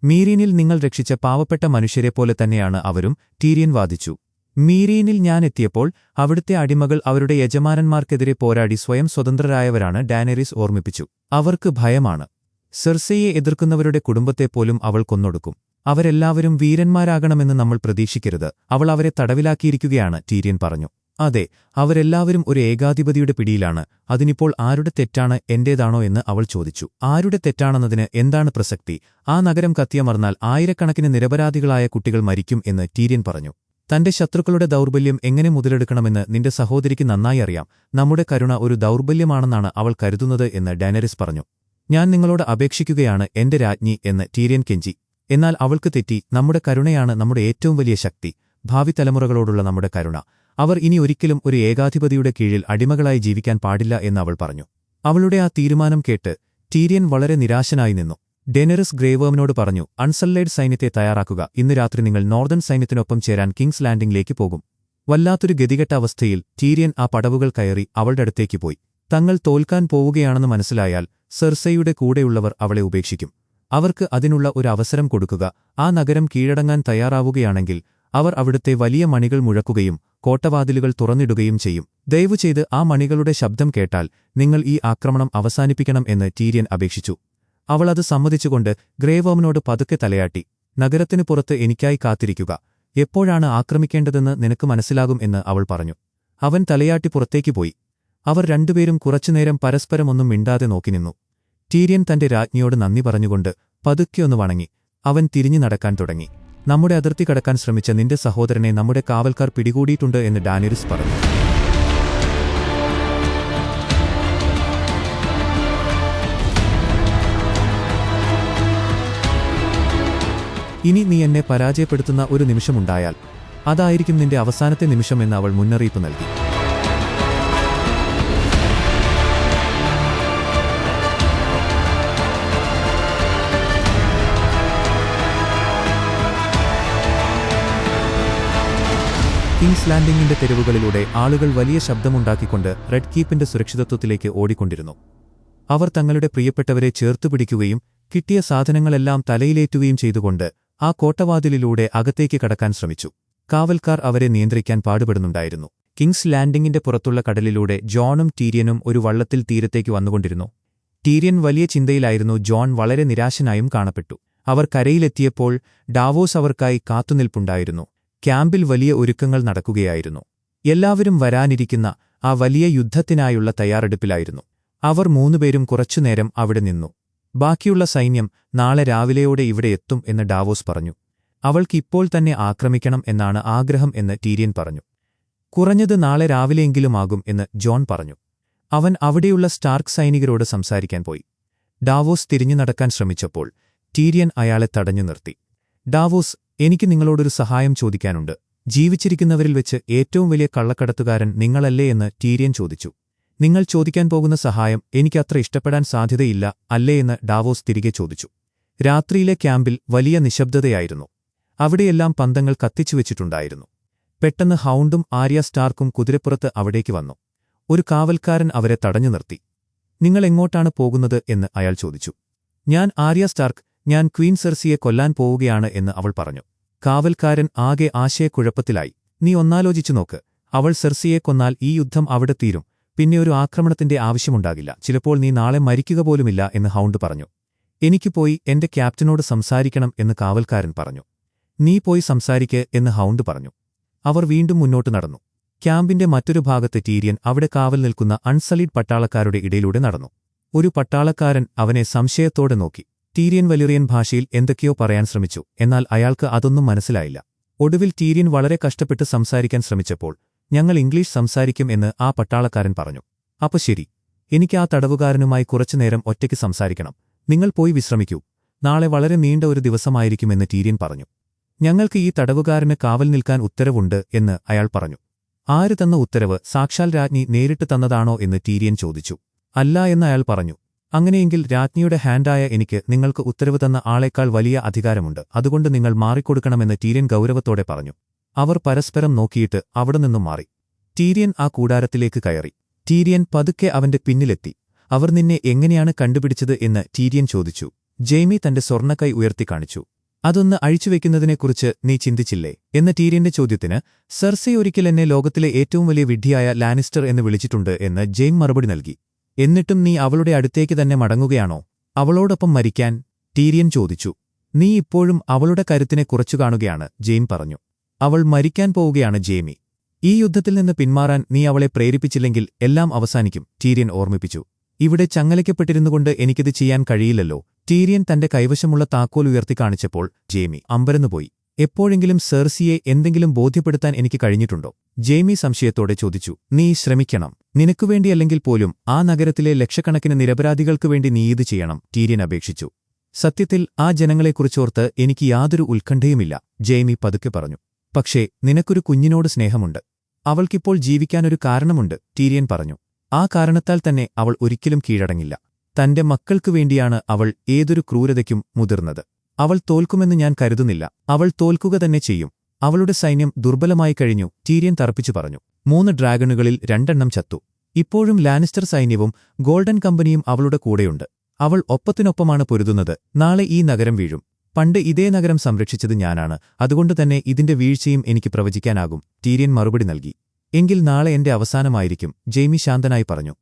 മീരീനിൽ നിങ്ങൾ രക്ഷിച്ച പാവപ്പെട്ട മനുഷ്യരെപ്പോലെ തന്നെയാണ് അവരും, ടീരിയൻ വാദിച്ചു. മീരീനിൽ ഞാൻ എത്തിയപ്പോൾ അവിടുത്തെ അടിമകൾ അവരുടെ യജമാനന്മാർക്കെതിരെ പോരാടി സ്വയം സ്വതന്ത്രരായവരാണ്, ഡാനേരീസ് ഓർമ്മിപ്പിച്ചു. അവർക്ക് ഭയമാണ്. സെർസയെ എതിർക്കുന്നവരുടെ കുടുംബത്തെപ്പോലും അവൾ കൊന്നൊടുക്കും. അവരെല്ലാവരും വീരന്മാരാകണമെന്ന് നമ്മൾ പ്രതീക്ഷിക്കരുത്. അവൾ അവരെ തടവിലാക്കിയിരിക്കുകയാണ്, ടീരിയൻ പറഞ്ഞു. അതെ, അവരെല്ലാവരും ഒരു ഏകാധിപതിയുടെ പിടിയിലാണ്. അതിനിപ്പോൾ ആരുടെ തെറ്റാണ്, എന്റേതാണോ എന്ന് അവൾ ചോദിച്ചു. ആരുടെ തെറ്റാണെന്നതിന് എന്താണ് പ്രസക്തി? ആ നഗരം കത്തിയമർന്നാൽ ആയിരക്കണക്കിന് നിരപരാധികളായ കുട്ടികൾ മരിക്കും എന്ന് ടീരിയൻ പറഞ്ഞു. തന്റെ ശത്രുക്കളുടെ ദൗർബല്യം എങ്ങനെ മുതലെടുക്കണമെന്ന് നിന്റെ സഹോദരിക്ക് നന്നായി അറിയാം. നമ്മുടെ കരുണ ഒരു ദൗർബല്യമാണെന്നാണ് അവൾ കരുതുന്നത് എന്ന് ഡാനേരീസ് പറഞ്ഞു. ഞാൻ നിങ്ങളോട് അപേക്ഷിക്കുകയാണ്, എന്റെ രാജ്ഞി എന്ന് ടീരിയൻ കെഞ്ചി. എന്നാൽ അവൾക്ക് തെറ്റി. നമ്മുടെ കരുണയാണ് നമ്മുടെ ഏറ്റവും വലിയ ശക്തി, ഭാവി തലമുറകളോടുള്ള നമ്മുടെ കരുണ. അവർ ഇനി ഒരിക്കലും ഒരു ഏകാധിപതിയുടെ കീഴിൽ അടിമകളായി ജീവിക്കാൻ പാടില്ല എന്ന് അവൾ പറഞ്ഞു. അവളുടെ ആ തീരുമാനം കേട്ട് ടീരിയൻ വളരെ നിരാശനായി നിന്നു. ഡേനറിസ് ഗ്രേവർമിനോട് പറഞ്ഞു, അൺസൾലേഡ് സൈന്യത്തെ തയ്യാറാക്കുക. ഇന്ന് രാത്രി നിങ്ങൾ നോർദേൺ സൈന്യത്തിനൊപ്പം ചേരാൻ കിങ്സ് ലാൻഡിംഗിലേക്ക് പോകും. വല്ലാത്തൊരു ഗതികെട്ട അവസ്ഥയിൽ ടീരിയൻ ആ പടവുകൾ കയറി അവളുടെ അടുത്തേക്ക് പോയി. തങ്ങൾ തോൽക്കാൻ പോവുകയാണെന്ന് മനസ്സിലായാൽ സെർസയുടെ കൂടെയുള്ളവർ അവളെ ഉപേക്ഷിക്കും. അവർക്ക് അതിനുള്ള ഒരു അവസരം കൊടുക്കുക. ആ നഗരം കീഴടങ്ങാൻ തയ്യാറാവുകയാണെങ്കിൽ അവർ അവിടുത്തെ വലിയ മണികൾ മുഴക്കുകയും കോട്ടവാതിലുകൾ തുറന്നിടുകയും ചെയ്യും. ദയവുചെയ്ത് ആ മണികളുടെ ശബ്ദം കേട്ടാൽ നിങ്ങൾ ഈ ആക്രമണം അവസാനിപ്പിക്കണം എന്ന് ടീരിയൻ അപേക്ഷിച്ചു. അവൾ അത് സമ്മതിച്ചുകൊണ്ട് ഗ്രേവർമിനോട് പതുക്കെ തലയാട്ടി. നഗരത്തിനു പുറത്ത് എനിക്കായി കാത്തിരിക്കുക. എപ്പോഴാണ് ആക്രമിക്കേണ്ടതെന്ന് നിനക്ക് മനസ്സിലാകും എന്ന് അവൾ പറഞ്ഞു. അവൻ തലയാട്ടി പുറത്തേക്ക് പോയി. അവർ രണ്ടുപേരും കുറച്ചുനേരം പരസ്പരമൊന്നും മിണ്ടാതെ നോക്കി നിന്നു. ടീരിയൻ തന്റെ രാജ്ഞിയോട് നന്ദി പറഞ്ഞുകൊണ്ട് പതുക്കെയൊന്ന് വണങ്ങി. അവൻ തിരിഞ്ഞു നടക്കാൻ തുടങ്ങി. നമ്മുടെ അതിർത്തി കടക്കാൻ ശ്രമിച്ച നിന്റെ സഹോദരനെ നമ്മുടെ കാവൽക്കാർ പിടികൂടിയിട്ടുണ്ട് എന്ന് ഡാനേരീസ് പറഞ്ഞു. ഇനി നീ എന്നെ പരാജയപ്പെടുത്തുന്ന ഒരു നിമിഷമുണ്ടായാൽ അതായിരിക്കും നിന്റെ അവസാനത്തെ നിമിഷം എന്ന് അവൾ മുന്നറിയിപ്പ് നൽകി. കിങ്സ് ലാൻഡിംഗിന്റെ തെരുവുകളിലൂടെ ആളുകൾ വലിയ ശബ്ദമുണ്ടാക്കിക്കൊണ്ട് റെഡ് കീപ്പിന്റെ സുരക്ഷിതത്വത്തിലേക്ക് ഓടിക്കൊണ്ടിരുന്നു. അവർ തങ്ങളുടെ പ്രിയപ്പെട്ടവരെ ചേർത്തുപിടിക്കുകയും കിട്ടിയ സാധനങ്ങളെല്ലാം തലയിലേറ്റുകയും ചെയ്തുകൊണ്ട് ആ കോട്ടവാതിലിലൂടെ അകത്തേക്ക് കടക്കാൻ ശ്രമിച്ചു. കാവൽക്കാർ അവരെ നിയന്ത്രിക്കാൻ പാടുപെടുന്നുണ്ടായിരുന്നു. കിങ്സ് ലാൻഡിംഗിന്റെ പുറത്തുള്ള കടലിലൂടെ ജോണും ടീരിയനും ഒരു വള്ളത്തിൽ തീരത്തേക്ക് വന്നുകൊണ്ടിരുന്നു. ടീരിയൻ വലിയ ചിന്തയിലായിരുന്നു. ജോൺ വളരെ നിരാശനായും കാണപ്പെട്ടു. അവർ കരയിലെത്തിയപ്പോൾ ഡാവോസ് അവർക്കായി കാത്തുനിൽപ്പുണ്ടായിരുന്നു. ക്യാമ്പിൽ വലിയ ഒരുക്കങ്ങൾ നടക്കുകയായിരുന്നു. എല്ലാവരും വരാനിരിക്കുന്ന ആ വലിയ യുദ്ധത്തിനായുള്ള തയ്യാറെടുപ്പിലായിരുന്നു. അവർ മൂന്നുപേരും കുറച്ചുനേരം അവിടെ നിന്നു. ബാക്കിയുള്ള സൈന്യം നാളെ രാവിലെയോടെ ഇവിടെ എത്തും എന്ന് ഡാവോസ് പറഞ്ഞു. അവൾക്ക് ഇപ്പോൾ തന്നെ ആക്രമിക്കണം എന്നാണ് ആഗ്രഹം എന്ന് ടീരിയൻ പറഞ്ഞു. കുറഞ്ഞത് നാളെ രാവിലെയെങ്കിലുമാകും എന്ന് ജോൺ പറഞ്ഞു. അവൻ അവിടെയുള്ള സ്റ്റാർക്ക് സൈനികരോട് സംസാരിക്കാൻ പോയി. ഡാവോസ് തിരിഞ്ഞു നടക്കാൻ ശ്രമിച്ചപ്പോൾ ടീരിയൻ അയാളെ തടഞ്ഞു നിർത്തി. ഡാവോസ്, എനിക്ക് നിങ്ങളോടൊരു സഹായം ചോദിക്കാനുണ്ട്. ജീവിച്ചിരിക്കുന്നവരിൽ വെച്ച് ഏറ്റവും വലിയ കള്ളക്കടത്തുകാരൻ നിങ്ങളല്ലേ എന്ന് ടീരിയൻ ചോദിച്ചു. നിങ്ങൾ ചോദിക്കാൻ പോകുന്ന സഹായം എനിക്കത്ര ഇഷ്ടപ്പെടാൻ സാധ്യതയില്ല അല്ലേ എന്ന് ഡാവോസ് തിരികെ ചോദിച്ചു. രാത്രിയിലെ ക്യാമ്പിൽ വലിയ നിശബ്ദതയായിരുന്നു. അവിടെയെല്ലാം പന്തങ്ങൾ കത്തിച്ചുവെച്ചിട്ടുണ്ടായിരുന്നു. പെട്ടെന്ന് ഹൗണ്ടും ആര്യ സ്റ്റാർക്കും കുതിരപ്പുറത്ത് അവിടേക്ക് വന്നു. ഒരു കാവൽക്കാരൻ അവരെ തടഞ്ഞു നിർത്തി. നിങ്ങൾ എങ്ങോട്ടാണ് പോകുന്നത് എന്ന് അയാൾ ചോദിച്ചു. ഞാൻ ആര്യ സ്റ്റാർക്ക്, ഞാൻ ക്വീൻ സെർസിയെ കൊല്ലാൻ പോവുകയാണ് എന്ന് അവൾ പറഞ്ഞു. കാവൽക്കാരൻ ആകെ ആശയക്കുഴപ്പത്തിലായി. നീ ഒന്നാലോചിച്ചു നോക്ക്. അവൾ സെർസിയെ കൊന്നാൽ ഈ യുദ്ധം അവിടെ തീരും. പിന്നെ ഒരു ആക്രമണത്തിന്റെ ആവശ്യമുണ്ടാകില്ല. ചിലപ്പോൾ നീ നാളെ മരിക്കുക പോലുമില്ല എന്ന് ഹൗണ്ട് പറഞ്ഞു. എനിക്ക് പോയി എന്റെ ക്യാപ്റ്റനോട് സംസാരിക്കണം എന്ന് കാവൽക്കാരൻ പറഞ്ഞു. നീ പോയി സംസാരിക്ക് എന്ന് ഹൗണ്ട് പറഞ്ഞു. അവർ വീണ്ടും മുന്നോട്ട് നടന്നു. ക്യാമ്പിന്റെ മറ്റൊരു ഭാഗത്ത് ടീരിയൻ അവിടെ കാവൽ നിൽക്കുന്ന അൺസളീഡ് പട്ടാളക്കാരുടെ ഇടയിലൂടെ നടന്നു. ഒരു പട്ടാളക്കാരൻ അവനെ സംശയത്തോടെ നോക്കി. ടീരിയൻ വലിറിയൻ ഭാഷയിൽ എന്തൊക്കെയോ പറയാൻ ശ്രമിച്ചു. എന്നാൽ അയാൾക്ക് അതൊന്നും മനസ്സിലായില്ല. ഒടുവിൽ ടീരിയൻ വളരെ കഷ്ടപ്പെട്ട് സംസാരിക്കാൻ ശ്രമിച്ചപ്പോൾ ഞങ്ങൾ ഇംഗ്ലീഷ് സംസാരിക്കും എന്ന് ആ പട്ടാളക്കാരൻ പറഞ്ഞു. അപ്പൊ ശരി, എനിക്ക് ആ തടവുകാരനുമായി കുറച്ചുനേരം ഒറ്റയ്ക്ക് സംസാരിക്കണം. നിങ്ങൾ പോയി വിശ്രമിക്കൂ. നാളെ വളരെ നീണ്ട ഒരു ദിവസമായിരിക്കുമെന്ന് ടീരിയൻ പറഞ്ഞു. ഞങ്ങൾക്ക് ഈ തടവുകാരന് കാവൽ നിൽക്കാൻ ഉത്തരവുണ്ട് എന്ന് അയാൾ പറഞ്ഞു. ആര് തന്ന ഉത്തരവ്? സാക്ഷാൽ രാജ്ഞി നേരിട്ട് തന്നതാണോ എന്ന് ടീരിയൻ ചോദിച്ചു. അല്ല എന്ന് അയാൾ പറഞ്ഞു. അങ്ങനെയെങ്കിൽ രാജ്ഞിയുടെ ഹാൻഡായ എനിക്ക് നിങ്ങൾക്ക് ഉത്തരവ് തന്ന ആളേക്കാൾ വലിയ അധികാരമുണ്ട്. അതുകൊണ്ട് നിങ്ങൾ മാറിക്കൊടുക്കണമെന്ന് ടീരിയൻ ഗൗരവത്തോടെ പറഞ്ഞു. അവർ പരസ്പരം നോക്കിയിട്ട് അവിടെ നിന്നും മാറി. ടീരിയൻ ആ കൂടാരത്തിലേക്ക് കയറി. ടീരിയൻ പതുക്കെ അവന്റെ പിന്നിലെത്തി. അവർ നിന്നെ എങ്ങനെയാണ് കണ്ടുപിടിച്ചത് എന്ന് ടീരിയൻ ചോദിച്ചു. ജെയ്മി തന്റെ സ്വർണ്ണക്കൈ ഉയർത്തിക്കാണിച്ചു. അതൊന്ന് അഴിച്ചുവെക്കുന്നതിനെക്കുറിച്ച് നീ ചിന്തിച്ചില്ലേ എന്ന ടീരിയന്റെ ചോദ്യത്തിന് സെർസി ഒരിക്കൽ എന്നെ ലോകത്തിലെ ഏറ്റവും വലിയ വിഡ്ഢിയായ ലാനിസ്റ്റർ എന്ന് വിളിച്ചിട്ടുണ്ട് എന്ന് ജെയിം മറുപടി നൽകി. എന്നിട്ടും നീ അവളുടെ അടുത്തേക്ക് തന്നെ മടങ്ങുകയാണോ? അവളോടൊപ്പം മരിക്കാൻ? ടീരിയൻ ചോദിച്ചു. നീ ഇപ്പോഴും അവളുടെ കരുത്തിനെ കുറച്ചു കാണുകയാണ്, ജെയിം പറഞ്ഞു. അവൾ മരിക്കാൻ പോവുകയാണ് ജെയ്മി. ഈ യുദ്ധത്തിൽ നിന്ന് പിന്മാറാൻ നീ അവളെ പ്രേരിപ്പിച്ചില്ലെങ്കിൽ എല്ലാം അവസാനിക്കും, ടീരിയൻ ഓർമ്മിപ്പിച്ചു. ഇവിടെ ചങ്ങലയ്ക്കപ്പെട്ടിരുന്നുകൊണ്ട് എനിക്കിത് ചെയ്യാൻ കഴിയില്ലല്ലോ. ടീരിയൻ തന്റെ കൈവശമുള്ള താക്കോൽ ഉയർത്തിക്കാണിച്ചപ്പോൾ ജെയ്മി അമ്പരന്നുപോയി. എപ്പോഴെങ്കിലും സെർസിയെ എന്തെങ്കിലും ബോധ്യപ്പെടുത്താൻ എനിക്ക് കഴിഞ്ഞിട്ടുണ്ടോ? ജെയ്മി സംശയത്തോടെ ചോദിച്ചു. നീ ശ്രമിക്കണം. നിനക്കുവേണ്ടിയല്ലെങ്കിൽ പോലും ആ നഗരത്തിലെ ലക്ഷക്കണക്കിന് നിരപരാധികൾക്കുവേണ്ടി നീ ഇത് ചെയ്യണം, ടീരിയൻ അപേക്ഷിച്ചു. സത്യത്തിൽ ആ ജനങ്ങളെക്കുറിച്ചോർത്ത് എനിക്ക് യാതൊരു ഉത്കണ്ഠയുമില്ല, ജെയ്മി പതുക്കെ പറഞ്ഞു. പക്ഷേ നിനക്കൊരു കുഞ്ഞിനോട് സ്നേഹമുണ്ട്. അവൾക്കിപ്പോൾ ജീവിക്കാനൊരു കാരണമുണ്ട്, ടീരിയൻ പറഞ്ഞു. ആ കാരണത്താൽ തന്നെ അവൾ ഒരിക്കലും കീഴടങ്ങില്ല. തന്റെ മക്കൾക്കു വേണ്ടിയാണ് അവൾ ഏതൊരു ക്രൂരതയ്ക്കും മുതിർന്നത്. അവൾ തോൽക്കുമെന്ന് ഞാൻ കരുതുന്നില്ല. അവൾ തോൽക്കുക തന്നെ ചെയ്യും. അവളുടെ സൈന്യം ദുർബലമായി കഴിഞ്ഞു, ടീരിയൻ തറപ്പിച്ചു പറഞ്ഞു. 3 ഡ്രാഗണുകളിൽ 2 ചത്തു. ഇപ്പോഴും ലാനിസ്റ്റർ സൈന്യവും ഗോൾഡൻ കമ്പനിയും അവളുടെ കൂടെയുണ്ട്. അവൾ ഒപ്പത്തിനൊപ്പമാണ് പൊരുതുന്നത്. നാളെ ഈ നഗരം വീഴും. പണ്ട് ഇതേ നഗരം സംരക്ഷിച്ചത് ഞാനാണ്. അതുകൊണ്ടുതന്നെ ഇതിന്റെ വീഴ്ചയും എനിക്ക് പ്രവചിക്കാനാകും, ടീരിയൻ മറുപടി നൽകി. എങ്കിൽ നാളെ എന്റെ അവസാനമായിരിക്കും, ജെയ്മി ശാന്തനായി പറഞ്ഞു.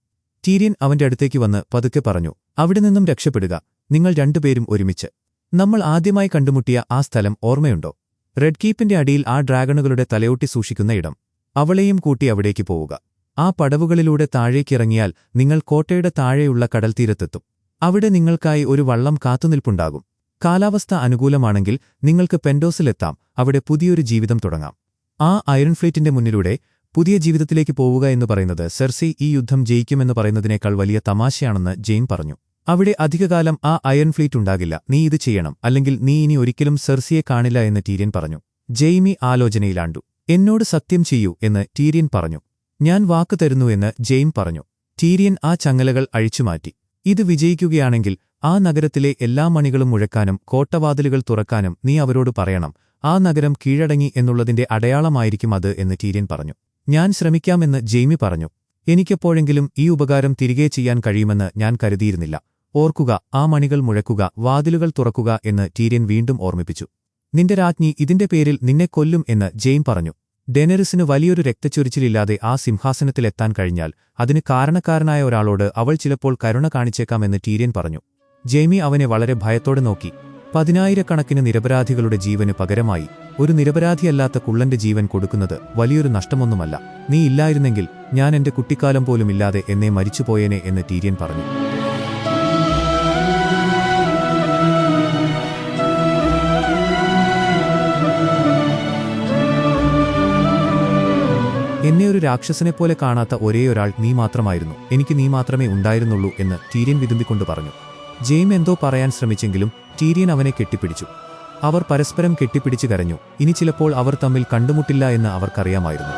ടീരിയൻ അവന്റെ അടുത്തേക്ക് വന്ന് പതുക്കെ പറഞ്ഞു. അവിടെ നിന്നും രക്ഷപ്പെടുക, നിങ്ങൾ രണ്ടുപേരും ഒരുമിച്ച്. നമ്മൾ ആദ്യമായി കണ്ടുമുട്ടിയ ആ സ്ഥലം ഓർമ്മയുണ്ടോ? റെഡ് കീപ്പിന്റെ അടിയിൽ ആ ഡ്രാഗണുകളുടെ തലയോട്ടി സൂക്ഷിക്കുന്ന ഇടം. അവളെയും കൂട്ടി അവിടേക്ക് പോവുക. ആ പടവുകളിലൂടെ താഴേക്കിറങ്ങിയാൽ നിങ്ങൾ കോട്ടയുടെ താഴെയുള്ള കടൽത്തീരത്തെത്തും. അവിടെ നിങ്ങൾക്കായി ഒരു വള്ളം കാത്തുനിൽപ്പുണ്ടാകും. കാലാവസ്ഥ അനുകൂലമാണെങ്കിൽ നിങ്ങൾക്ക് പെൻഡോസിലെത്താം. അവിടെ പുതിയൊരു ജീവിതം തുടങ്ങാം. ആ അയൺ ഫ്ലീറ്റിന്റെ മുന്നിലൂടെ പുതിയ ജീവിതത്തിലേക്ക് പോവുക എന്ന് പറയുന്നത് സെർസി ഈ യുദ്ധം ജയിക്കുമെന്ന് പറയുന്നതിനേക്കാൾ വലിയ തമാശയാണെന്ന് ജെയിം പറഞ്ഞു. അവിടെ അധികകാലം ആ അയൺ ഫ്ലീറ്റ് ഉണ്ടാകില്ല. നീ ഇത് ചെയ്യണം, അല്ലെങ്കിൽ നീ ഇനി ഒരിക്കലും സെർസിയെ കാണില്ല എന്ന് ടീരിയൻ പറഞ്ഞു. ജെയ്മി ആലോചനയിലാണ്ടു. എന്നോട് സത്യം ചെയ്യൂ എന്ന് ടീരിയൻ പറഞ്ഞു. ഞാൻ വാക്ക് തരുന്നു എന്ന് ജെയിം പറഞ്ഞു. ടീരിയൻ ആ ചങ്ങലകൾ അഴിച്ചുമാറ്റി. ഇത് വിജയിക്കുകയാണെങ്കിൽ ആ നഗരത്തിലെ എല്ലാ മണികളും മുഴക്കാനും കോട്ടവാതിലുകൾ തുറക്കാനും നീ അവരോട് പറയണം. ആ നഗരം കീഴടങ്ങി എന്നുള്ളതിന്റെ അടയാളമായിരിക്കും അത് എന്ന് ടീരിയൻ പറഞ്ഞു. ഞാൻ ശ്രമിക്കാമെന്ന് ജെയ്മി പറഞ്ഞു. എനിക്കെപ്പോഴെങ്കിലും ഈ ഉപകാരം തിരികെ ചെയ്യാൻ കഴിയുമെന്ന് ഞാൻ കരുതിയിരുന്നില്ല. ഓർക്കുക, ആ മണികൾ മുഴക്കുക, വാതിലുകൾ തുറക്കുക എന്ന് ടീരിയൻ വീണ്ടും ഓർമ്മിപ്പിച്ചു. നിന്റെ രാജ്ഞി ഇതിന്റെ പേരിൽ നിന്നെ കൊല്ലും എന്ന് ജെയിം പറഞ്ഞു. ഡെനറിസിന് വലിയൊരു രക്തച്ചൊരിച്ചിലില്ലാതെ ആ സിംഹാസനത്തിലെത്താൻ കഴിഞ്ഞാൽ അതിന് കാരണക്കാരനായ ഒരാളോട് അവൾ ചിലപ്പോൾ കരുണ കാണിച്ചേക്കാമെന്ന് ടീരിയൻ പറഞ്ഞു. ജെയ്മി അവനെ വളരെ ഭയത്തോടെ നോക്കി. 10,000-കണക്കിന് നിരപരാധികളുടെ ജീവന് പകരമായി ഒരു നിരപരാധിയല്ലാത്ത കുള്ളന്റെ ജീവൻ കൊടുക്കുന്നത് വലിയൊരു നഷ്ടമൊന്നുമല്ല. നീ ഇല്ലായിരുന്നെങ്കിൽ ഞാൻ എന്റെ കുട്ടിക്കാലം പോലും ഇല്ലാതെ എന്നെ മരിച്ചുപോയേനെ എന്ന് ടീരിയൻ പറഞ്ഞു. എന്നെ ഒരു രാക്ഷസനെപ്പോലെ കാണാത്ത ഒരേയൊരാൾ നീ മാത്രമായിരുന്നു. എനിക്ക് നീ മാത്രമേ ഉണ്ടായിരുന്നുള്ളൂ എന്ന് ടീരിയൻ വിതുമ്പിക്കൊണ്ട് പറഞ്ഞു. ജെയിം എന്തോ പറയാൻ ശ്രമിച്ചെങ്കിലും ടീരിയൻ അവനെ കെട്ടിപ്പിടിച്ചു. അവർ പരസ്പരം കെട്ടിപ്പിടിച്ചു കരഞ്ഞു. ഇനി ചിലപ്പോൾ അവർ തമ്മിൽ കണ്ടുമുട്ടില്ല എന്ന് അവർക്കറിയാമായിരുന്നു.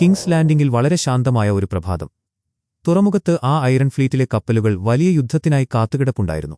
കിങ്സ് ലാൻഡിംഗിൽ വളരെ ശാന്തമായ ഒരു പ്രഭാതം. തുറമുഖത്ത് ആ അയൺ ഫ്ലീറ്റിലെ കപ്പലുകൾ വലിയ യുദ്ധത്തിനായി കാത്തുകിടപ്പുണ്ടായിരുന്നു.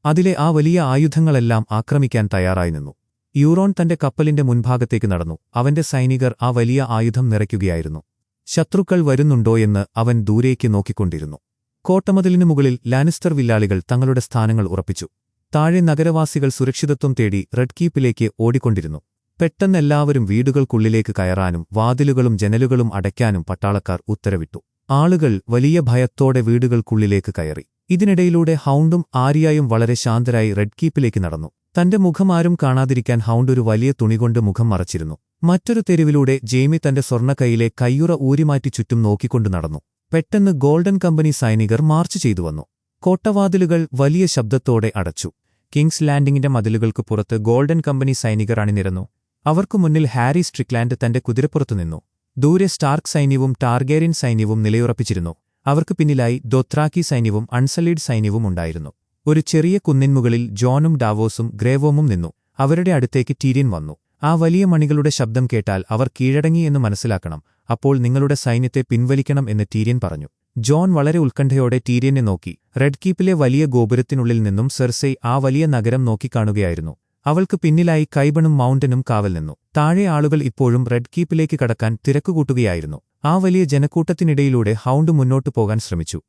അതിലെ ആ വലിയ ആയുധങ്ങളെല്ലാം ആക്രമിക്കാൻ തയ്യാറായി നിന്നു. യൂറോൺ തന്റെ കപ്പലിന്റെ മുൻഭാഗത്തേക്ക് നടന്നു. അവന്റെ സൈനികർ ആ വലിയ ആയുധം നിറയ്ക്കുകയായിരുന്നു. ശത്രുക്കൾ വരുന്നുണ്ടോയെന്ന് അവൻ ദൂരേക്ക് നോക്കിക്കൊണ്ടിരുന്നു. കോട്ടമതിലിനു മുകളിൽ ലാനിസ്റ്റർ വില്ലാളികൾ തങ്ങളുടെ സ്ഥാനങ്ങൾ ഉറപ്പിച്ചു. താഴെ നഗരവാസികൾ സുരക്ഷിതത്വം തേടി റെഡ് കീപ്പിലേക്ക് ഓടിക്കൊണ്ടിരുന്നു. പെട്ടെന്നെല്ലാവരും വീടുകൾക്കുള്ളിലേക്ക് കയറാനും വാതിലുകളും ജനലുകളും അടയ്ക്കാനും പട്ടാളക്കാർ ഉത്തരവിട്ടു. ആളുകൾ വലിയ ഭയത്തോടെ വീടുകൾക്കുള്ളിലേക്ക് കയറി. ഇതിനിടയിലൂടെ ഹൗണ്ടും ആര്യയും വളരെ ശാന്തരായി റെഡ് കീപ്പിലേക്ക് നടന്നു. തന്റെ മുഖം ആരും കാണാതിരിക്കാൻ ഹൗണ്ട് ഒരു വലിയ തുണികൊണ്ട് മുഖം മറച്ചിരുന്നു. മറ്റൊരു തെരുവിലൂടെ ജെയ്മി തന്റെ സ്വർണ്ണക്കൈയിലെ കയ്യുറ ഊരിമാറ്റി ചുറ്റും നോക്കിക്കൊണ്ടു നടന്നു. പെട്ടെന്ന് ഗോൾഡൻ കമ്പനി സൈനികർ മാർച്ച് ചെയ്തു വന്നു. കോട്ടവാതിലുകൾ വലിയ ശബ്ദത്തോടെ അടച്ചു. കിങ്സ് ലാൻഡിംഗിന്റെ മതിലുകൾക്ക് പുറത്ത് ഗോൾഡൻ കമ്പനി സൈനികർ അണിനിരന്നു. അവർക്കു മുന്നിൽ ഹാരി സ്ട്രിക്ലാൻഡ് തന്റെ കുതിരപ്പുറത്തു നിന്നു. ദൂരെ സ്റ്റാർക്ക് സൈന്യവും ടാർഗേറിയൻ സൈന്യവും നിലയുറപ്പിച്ചിരുന്നു. അവർക്ക് പിന്നിലായി ദോത്രാക്കി സൈന്യവും അൺസലീഡ് സൈന്യവും ഉണ്ടായിരുന്നു. ഒരു ചെറിയ കുന്നിൻമുകളിൽ ജോണും ഡാവോസും ഗ്രേവോമും നിന്നു. അവരുടെ അടുത്തേക്ക് ടീരിയൻ വന്നു. ആ വലിയ മണികളുടെ ശബ്ദം കേട്ടാൽ അവർ കീഴടങ്ങി എന്ന് മനസ്സിലാക്കണം. അപ്പോൾ നിങ്ങളുടെ സൈന്യത്തെ പിൻവലിക്കണം എന്ന് ടീരിയൻ പറഞ്ഞു. ജോൺ വളരെ ഉത്കണ്ഠയോടെ ടീരിയനെ നോക്കി. റെഡ് കീപ്പിലെ വലിയ ഗോപുരത്തിനുള്ളിൽ നിന്നും സെർസൈ ആ വലിയ നഗരം നോക്കിക്കാണുകയായിരുന്നു. അവൾക്ക് പിന്നിലായി കൈബണും മൗണ്ടനും കാവൽ നിന്നു. താഴെ ആളുകൾ ഇപ്പോഴും റെഡ് കീപ്പിലേക്ക് കടക്കാൻ തിരക്കുകൂട്ടുകയായിരുന്നു. ആ വലിയ ജനക്കൂട്ടത്തിനിടയിലൂടെ ഹൗണ്ട് മുന്നോട്ടു പോകാൻ ശ്രമിച്ചു.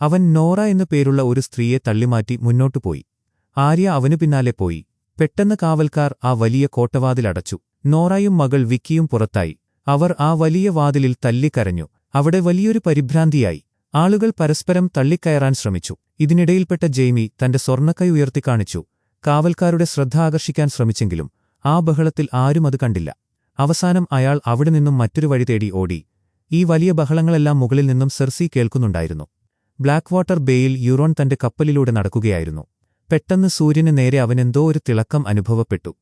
അവൻ നോറ എന്നു പേരുള്ള ഒരു സ്ത്രീയെ തള്ളിമാറ്റി മുന്നോട്ടുപോയി. ആര്യ അവനു പിന്നാലെ പോയി. പെട്ടെന്ന് കാവൽക്കാർ ആ വലിയ കോട്ടവാതിലടച്ചു. നോറയും മകൾ വിക്കിയും പുറത്തായി. അവർ ആ വലിയ വാതിലിൽ തല്ലിക്കരഞ്ഞു. അവിടെ വലിയൊരു പരിഭ്രാന്തിയായി. ആളുകൾ പരസ്പരം തള്ളിക്കയറാൻ ശ്രമിച്ചു. ഇതിനിടയിൽപ്പെട്ട ജെയ്മി തന്റെ സ്വർണ്ണക്കൈ ഉയർത്തിക്കാണിച്ചു. കാവൽക്കാരുടെ ശ്രദ്ധ ആകർഷിക്കാൻ ശ്രമിച്ചെങ്കിലും ആ ബഹളത്തിൽ ആരും അത് കണ്ടില്ല. അവസാനം അയാൾ അവിടെ നിന്നും മറ്റൊരു വഴി തേടി ഓടി. ഈ വലിയ ബഹളങ്ങളെല്ലാം മുകളിൽ നിന്നും സെർസി കേൾക്കുന്നുണ്ടായിരുന്നു. ബ്ലാക്ക് വാട്ടർ ബേയിൽ യുറോൺ തന്റെ കപ്പലിലൂടെ നടക്കുകയായിരുന്നു. പെട്ടെന്ന് സൂര്യന് നേരെ അവനെന്തോ ഒരു തിളക്കം അനുഭവപ്പെട്ടു.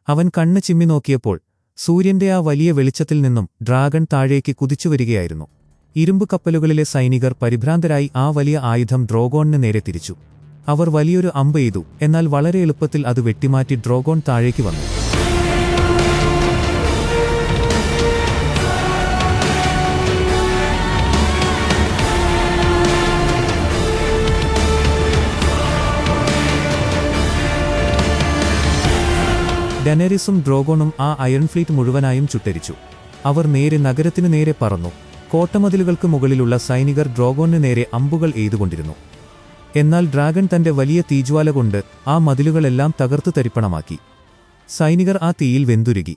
അവൻ കണ്ണ് ചിമ്മി നോക്കിയപ്പോൾ സൂര്യന്റെ ആ വലിയ വെളിച്ചത്തിൽ നിന്നും ഡ്രാഗൺ താഴേക്ക് കുതിച്ചുവരികയായിരുന്നു. ഇരുമ്പ് കപ്പലുകളിലെ സൈനികർ പരിഭ്രാന്തരായി ആ വലിയ ആയുധം ഡ്രോഗോണിന് നേരെ തിരിച്ചു. അവർ വലിയൊരു അമ്പ് എയ്തു. എന്നാൽ വളരെ എളുപ്പത്തിൽ അത് വെട്ടിമാറ്റി ഡ്രോഗോൺ താഴേക്ക് വന്നു. ഡെനേരിസും ഡ്രോഗോണും ആ അയൺ ഫ്ലീറ്റ് മുഴുവനായും ചുട്ടരിച്ചു. അവർ നേരെ നഗരത്തിനു നേരെ പറന്നു. കോട്ടമതിലുകൾക്ക് മുകളിലുള്ള സൈനികർ ഡ്രോഗോണിന് നേരെ അമ്പുകൾ എയ്തുകൊണ്ടിരുന്നു. എന്നാൽ ഡ്രാഗൺ തന്റെ വലിയ തീജ്വാല കൊണ്ട് ആ മതിലുകളെല്ലാം തകർത്തു തരിപ്പണമാക്കി. സൈനികർ ആ തീയിൽ വെന്തുരുകി.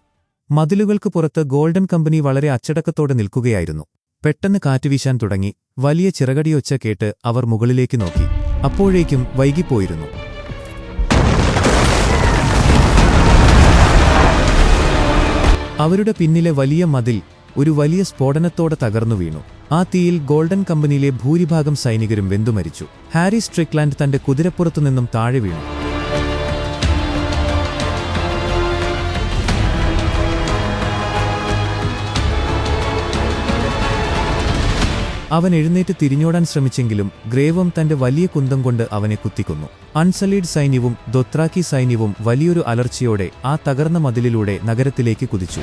മതിലുകൾക്ക് പുറത്ത് ഗോൾഡൻ കമ്പനി വളരെ അച്ചടക്കത്തോടെ നിൽക്കുകയായിരുന്നു. പെട്ടെന്ന് കാറ്റ് വീശാൻ തുടങ്ങി. വലിയ ചിറകടിയൊച്ച കേട്ട് അവർ മുകളിലേക്ക് നോക്കി. അപ്പോഴേക്കും വൈകിപ്പോയിരുന്നു. അവരുടെ പിന്നിലെ വലിയ മതിൽ ഒരു വലിയ സ്ഫോടനത്തോടെ തകർന്നു വീണു. ആ തീയിൽ ഗോൾഡൻ കമ്പനിയിലെ ഭൂരിഭാഗം സൈനികരും വെന്തുമരിച്ചു. ഹാരി സ്ട്രിക്ലാൻഡ് തന്റെ കുതിരപ്പുറത്തുനിന്നും താഴെ വീണു. അവൻ എഴുന്നേറ്റ് തിരിഞ്ഞോടാൻ ശ്രമിച്ചെങ്കിലും ഗ്രേവം തന്റെ വലിയ കുന്തം കൊണ്ട് അവനെ കുത്തിക്കൊന്നു. അൺസലീഡ് സൈന്യവും ദോത്രാക്കി സൈന്യവും വലിയൊരു അലർച്ചയോടെ ആ തകർന്ന മതിലിലൂടെ നഗരത്തിലേക്ക് കുതിച്ചു.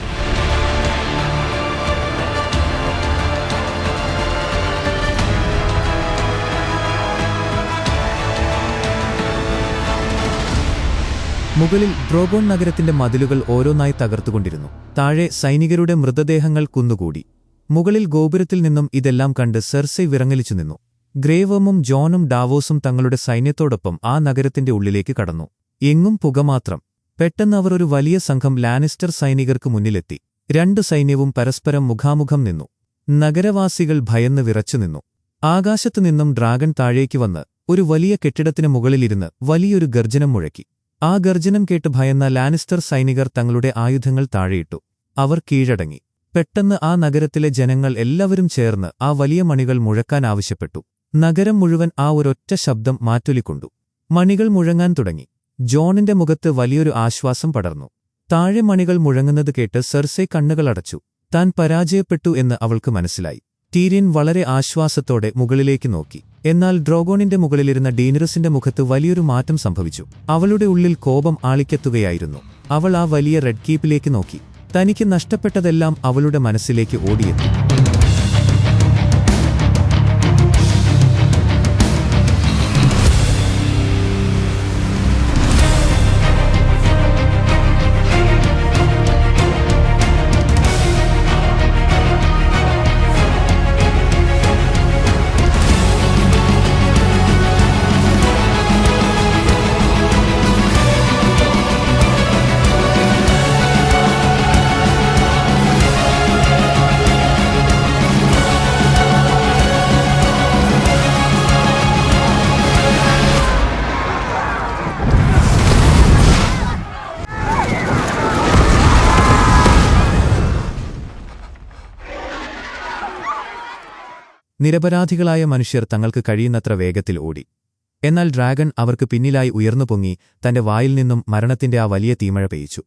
മുകളിൽ ഡ്രോഗോൺ നഗരത്തിന്റെ മതിലുകൾ ഓരോന്നായി തകർത്തുകൊണ്ടിരുന്നു. താഴെ സൈനികരുടെ മൃതദേഹങ്ങൾ കുന്നുകൂടി. മുകളിൽ ഗോപുരത്തിൽ നിന്നും ഇതെല്ലാം കണ്ട് സെർസൈ വിറങ്ങലിച്ചു നിന്നു. ഗ്രേവമും ജോണും ഡാവോസും തങ്ങളുടെ സൈന്യത്തോടൊപ്പം ആ നഗരത്തിന്റെ ഉള്ളിലേക്ക് കടന്നു. എങ്ങും പുക മാത്രം. പെട്ടെന്ന് അവർ ഒരു വലിയ സംഘം ലാനിസ്റ്റർ സൈനികർക്ക് മുന്നിലെത്തി. രണ്ടു സൈന്യവും പരസ്പരം മുഖാമുഖം നിന്നു. നഗരവാസികൾ ഭയന്ന് വിറച്ചുനിന്നു. ആകാശത്തുനിന്നും ഡ്രാഗൺ താഴേക്ക് വന്ന് ഒരു വലിയ കെട്ടിടത്തിന് മുകളിലിരുന്ന് വലിയൊരു ഗർജനം മുഴക്കി. ആ ഗർജനം കേട്ട് ഭയന്ന ലാനിസ്റ്റർ സൈനികർ തങ്ങളുടെ ആയുധങ്ങൾ താഴെയിട്ടു. അവർ കീഴടങ്ങി. പെട്ടെന്ന് ആ നഗരത്തിലെ ജനങ്ങൾ എല്ലാവരും ചേർന്ന് ആ വലിയ മണികൾ മുഴക്കാൻ ആവശ്യപ്പെട്ടു. നഗരം മുഴുവൻ ആ ഒരൊറ്റ ശബ്ദം മാറ്റൊലിക്കൊണ്ടു. മണികൾ മുഴങ്ങാൻ തുടങ്ങി. ജോണിന്റെ മുഖത്ത് വലിയൊരു ആശ്വാസം പടർന്നു. താഴെ മണികൾ മുഴങ്ങുന്നത് കേട്ട് സെർസൈ കണ്ണുകളടച്ചു. താൻ പരാജയപ്പെട്ടു എന്ന് അവൾക്ക് മനസ്സിലായി. ടീരിയൻ വളരെ ആശ്വാസത്തോടെ മുകളിലേക്ക് നോക്കി. എന്നാൽ ഡ്രോഗോണിന്റെ മുകളിലിരുന്ന ഡീനറിസിന്റെ മുഖത്ത് വലിയൊരു മാറ്റം സംഭവിച്ചു. അവളുടെ ഉള്ളിൽ കോപം ആളിക്കത്തുകയായിരുന്നു. അവൾ ആ വലിയ റെഡ് കീപ്പിലേക്ക് നോക്കി. തനിക്ക് നഷ്ടപ്പെട്ടതെല്ലാം അവളുടെ മനസ്സിലേക്ക് ഓടിയെത്തി. നിരപരാധികളായ മനുഷ്യർ തങ്ങൾക്ക് കഴിയുന്നത്ര വേഗത്തിൽ ഓടി. എന്നാൽ ഡ്രാഗൺ അവർക്ക് പിന്നിലായി ഉയർന്നുപൊങ്ങി തന്റെ വായിൽ നിന്നും മരണത്തിന്റെ ആ വലിയ തീമഴ പെയ്യിച്ചു.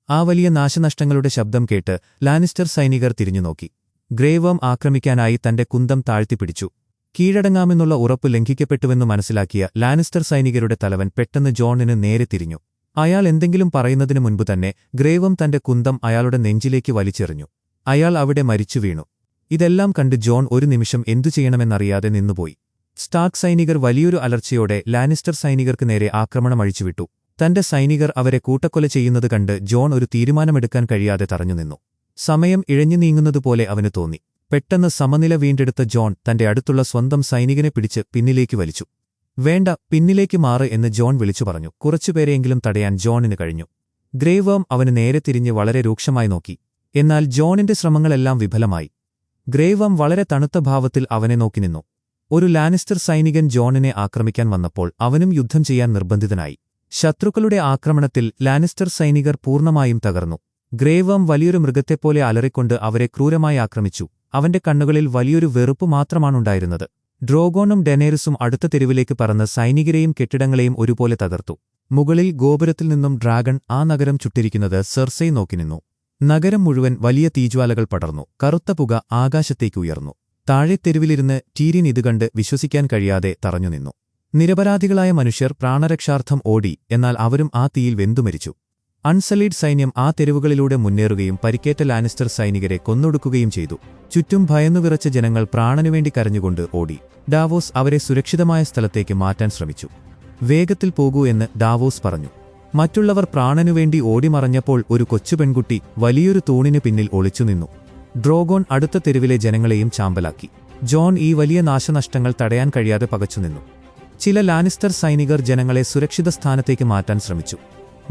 ആ വലിയ നാശനഷ്ടങ്ങളുടെ ശബ്ദം കേട്ട് ലാനിസ്റ്റർ സൈനികർ തിരിഞ്ഞുനോക്കി. ഗ്രേ വേം ആക്രമിക്കാനായി തന്റെ കുന്തം താഴ്ത്തിപ്പിടിച്ചു. കീഴടങ്ങാമെന്നുള്ള ഉറപ്പ് ലംഘിക്കപ്പെട്ടുവെന്നു മനസ്സിലാക്കിയ ലാനിസ്റ്റർ സൈനികരുടെ തലവൻ പെട്ടെന്ന് ജോണിന് നേരെ തിരിഞ്ഞു. അയാൾ എന്തെങ്കിലും പറയുന്നതിനു മുൻപ് തന്നെ ഗ്രേ വേം തന്റെ കുന്തം അയാളുടെ നെഞ്ചിലേക്ക് വലിച്ചെറിഞ്ഞു. അയാൾ അവിടെ മരിച്ചു വീണു. ഇതെല്ലാം കണ്ട് ജോൺ ഒരു നിമിഷം എന്തു ചെയ്യണമെന്നറിയാതെ നിന്നുപോയി. സ്റ്റാർക്ക് സൈനികർ വലിയൊരു അലർച്ചയോടെ ലാനിസ്റ്റർ സൈനികർക്ക് നേരെ ആക്രമണം അഴിച്ചുവിട്ടു. തന്റെ സൈനികർ അവരെ കൂട്ടക്കൊല ചെയ്യുന്നത് കണ്ട് ജോൺ ഒരു തീരുമാനമെടുക്കാൻ കഴിയാതെ തറഞ്ഞുനിന്നു. സമയം ഇഴഞ്ഞു നീങ്ങുന്നതുപോലെ അവന് തോന്നി. പെട്ടെന്ന് സമനില വീണ്ടെടുത്ത ജോൺ തന്റെ അടുത്തുള്ള സ്വന്തം സൈനികനെ പിടിച്ച് പിന്നിലേക്ക് വലിച്ചു. വേണ്ട, പിന്നിലേക്ക് മാറ് എന്ന് ജോൺ വിളിച്ചു പറഞ്ഞു. കുറച്ചുപേരെയെങ്കിലും തടയാൻ ജോണിന് കഴിഞ്ഞു. ഗ്രേ വേം അവന് നേരെ തിരിഞ്ഞ് വളരെ രൂക്ഷമായി നോക്കി. എന്നാൽ ജോണിന്റെ ശ്രമങ്ങളെല്ലാം വിഫലമായി. ഗ്രേ വേം വളരെ തണുത്ത ഭാവത്തിൽ അവനെ നോക്കി നിന്നു. ഒരു ലാനിസ്റ്റർ സൈനികൻ ജോണിനെ ആക്രമിക്കാൻ വന്നപ്പോൾ അവനും യുദ്ധം ചെയ്യാൻ നിർബന്ധിതനായി. ശത്രുക്കളുടെ ആക്രമണത്തിൽ ലാനിസ്റ്റർ സൈനികർ പൂർണ്ണമായും തകർന്നു. ഗ്രേ വേം വലിയൊരു മൃഗത്തെപ്പോലെ അലറിക്കൊണ്ട് അവരെ ക്രൂരമായി ആക്രമിച്ചു. അവന്റെ കണ്ണുകളിൽ വലിയൊരു വെറുപ്പ് മാത്രമാണുണ്ടായിരുന്നത്. ഡ്രോഗോണും ഡെനേറിസും അടുത്ത തെരുവിലേക്ക് പറന്ന് സൈനികരെയും കെട്ടിടങ്ങളെയും ഒരുപോലെ തകർത്തു. മുകളിൽ ഗോപുരത്തിൽ നിന്നും ഡ്രാഗൺ ആ നഗരം ചുട്ടിരിക്കുന്നത് സെർസൈ നോക്കി നിന്നു. നഗരം മുഴുവൻ വലിയ തീജ്വാലകൾ പടർന്നു. കറുത്ത പുക ആകാശത്തേക്ക് ഉയർന്നു. താഴെ തെരുവിലിരുന്ന് ടീരിൻ ഇതുകണ്ട് വിശ്വസിക്കാൻ കഴിയാതെ തറഞ്ഞുനിന്നു. നിരപരാധികളായ മനുഷ്യർ പ്രാണരക്ഷാർത്ഥം ഓടി. എന്നാൽ അവരും ആ തീയിൽ വെന്തുമരിച്ചു. അൺസലീഡ് സൈന്യം ആ തെരുവുകളിലൂടെ മുന്നേറുകയും പരിക്കേറ്റ ലാനിസ്റ്റർ സൈനികരെ കൊന്നൊടുക്കുകയും ചെയ്തു. ചുറ്റും ഭയന്നുവിറച്ച ജനങ്ങൾ പ്രാണനുവേണ്ടി കരഞ്ഞുകൊണ്ട് ഓടി. ഡാവോസ് അവരെ സുരക്ഷിതമായ സ്ഥലത്തേക്ക് മാറ്റാൻ ശ്രമിച്ചു. വേഗത്തിൽ പോകൂ എന്ന് ഡാവോസ് പറഞ്ഞു. മറ്റുള്ളവർ പ്രാണനുവേണ്ടി ഓടിമറഞ്ഞപ്പോൾ ഒരു കൊച്ചു പെൺകുട്ടി വലിയൊരു തൂണിന് പിന്നിൽ ഒളിച്ചുനിന്നു. ഡ്രോഗോൺ അടുത്ത തെരുവിലെ ജനങ്ങളെയും ചാമ്പലാക്കി. ജോൺ ഈ വലിയ നാശനഷ്ടങ്ങൾ തടയാൻ കഴിയാതെ പകച്ചുനിന്നു. ചില ലാനിസ്റ്റർ സൈനികർ ജനങ്ങളെ സുരക്ഷിത സ്ഥാനത്തേക്ക് മാറ്റാൻ ശ്രമിച്ചു.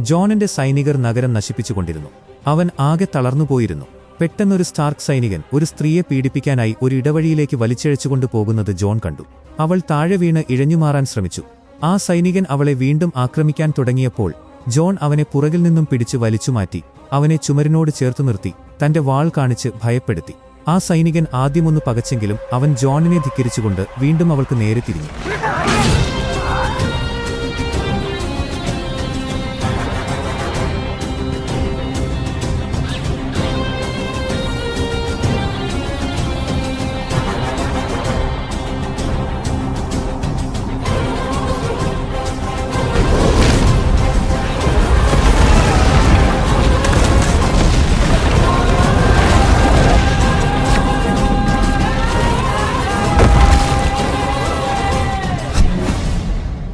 ജോണിന്റെ സൈനികർ നഗരം നശിപ്പിച്ചുകൊണ്ടിരുന്നു. അവൻ ആകെ തളർന്നുപോയിരുന്നു. പെട്ടെന്നൊരു സ്റ്റാർക്ക് സൈനികൻ ഒരു സ്ത്രീയെ പീഡിപ്പിക്കാനായി ഒരു ഇടവഴിയിലേക്ക് വലിച്ചിഴച്ചുകൊണ്ടു പോകുന്നത് ജോൺ കണ്ടു. അവൾ താഴെ വീണ് ഇഴഞ്ഞുമാറാൻ ശ്രമിച്ചു. ആ സൈനികൻ അവളെ വീണ്ടും ആക്രമിക്കാൻ തുടങ്ങിയപ്പോൾ ജോൺ അവനെ പുറകിൽ നിന്നും പിടിച്ചു വലിച്ചുമാറ്റി. അവനെ ചുമരിനോട് ചേർത്തു നിർത്തി തന്റെ വാൾ കാണിച്ച് ഭയപ്പെടുത്തി. ആ സൈനികൻ ആദ്യമൊന്ന് പകച്ചെങ്കിലും അവൻ ജോണിനെ ധിക്കരിച്ചുകൊണ്ട് വീണ്ടും അവൾക്ക് നേരെ തിരിഞ്ഞു.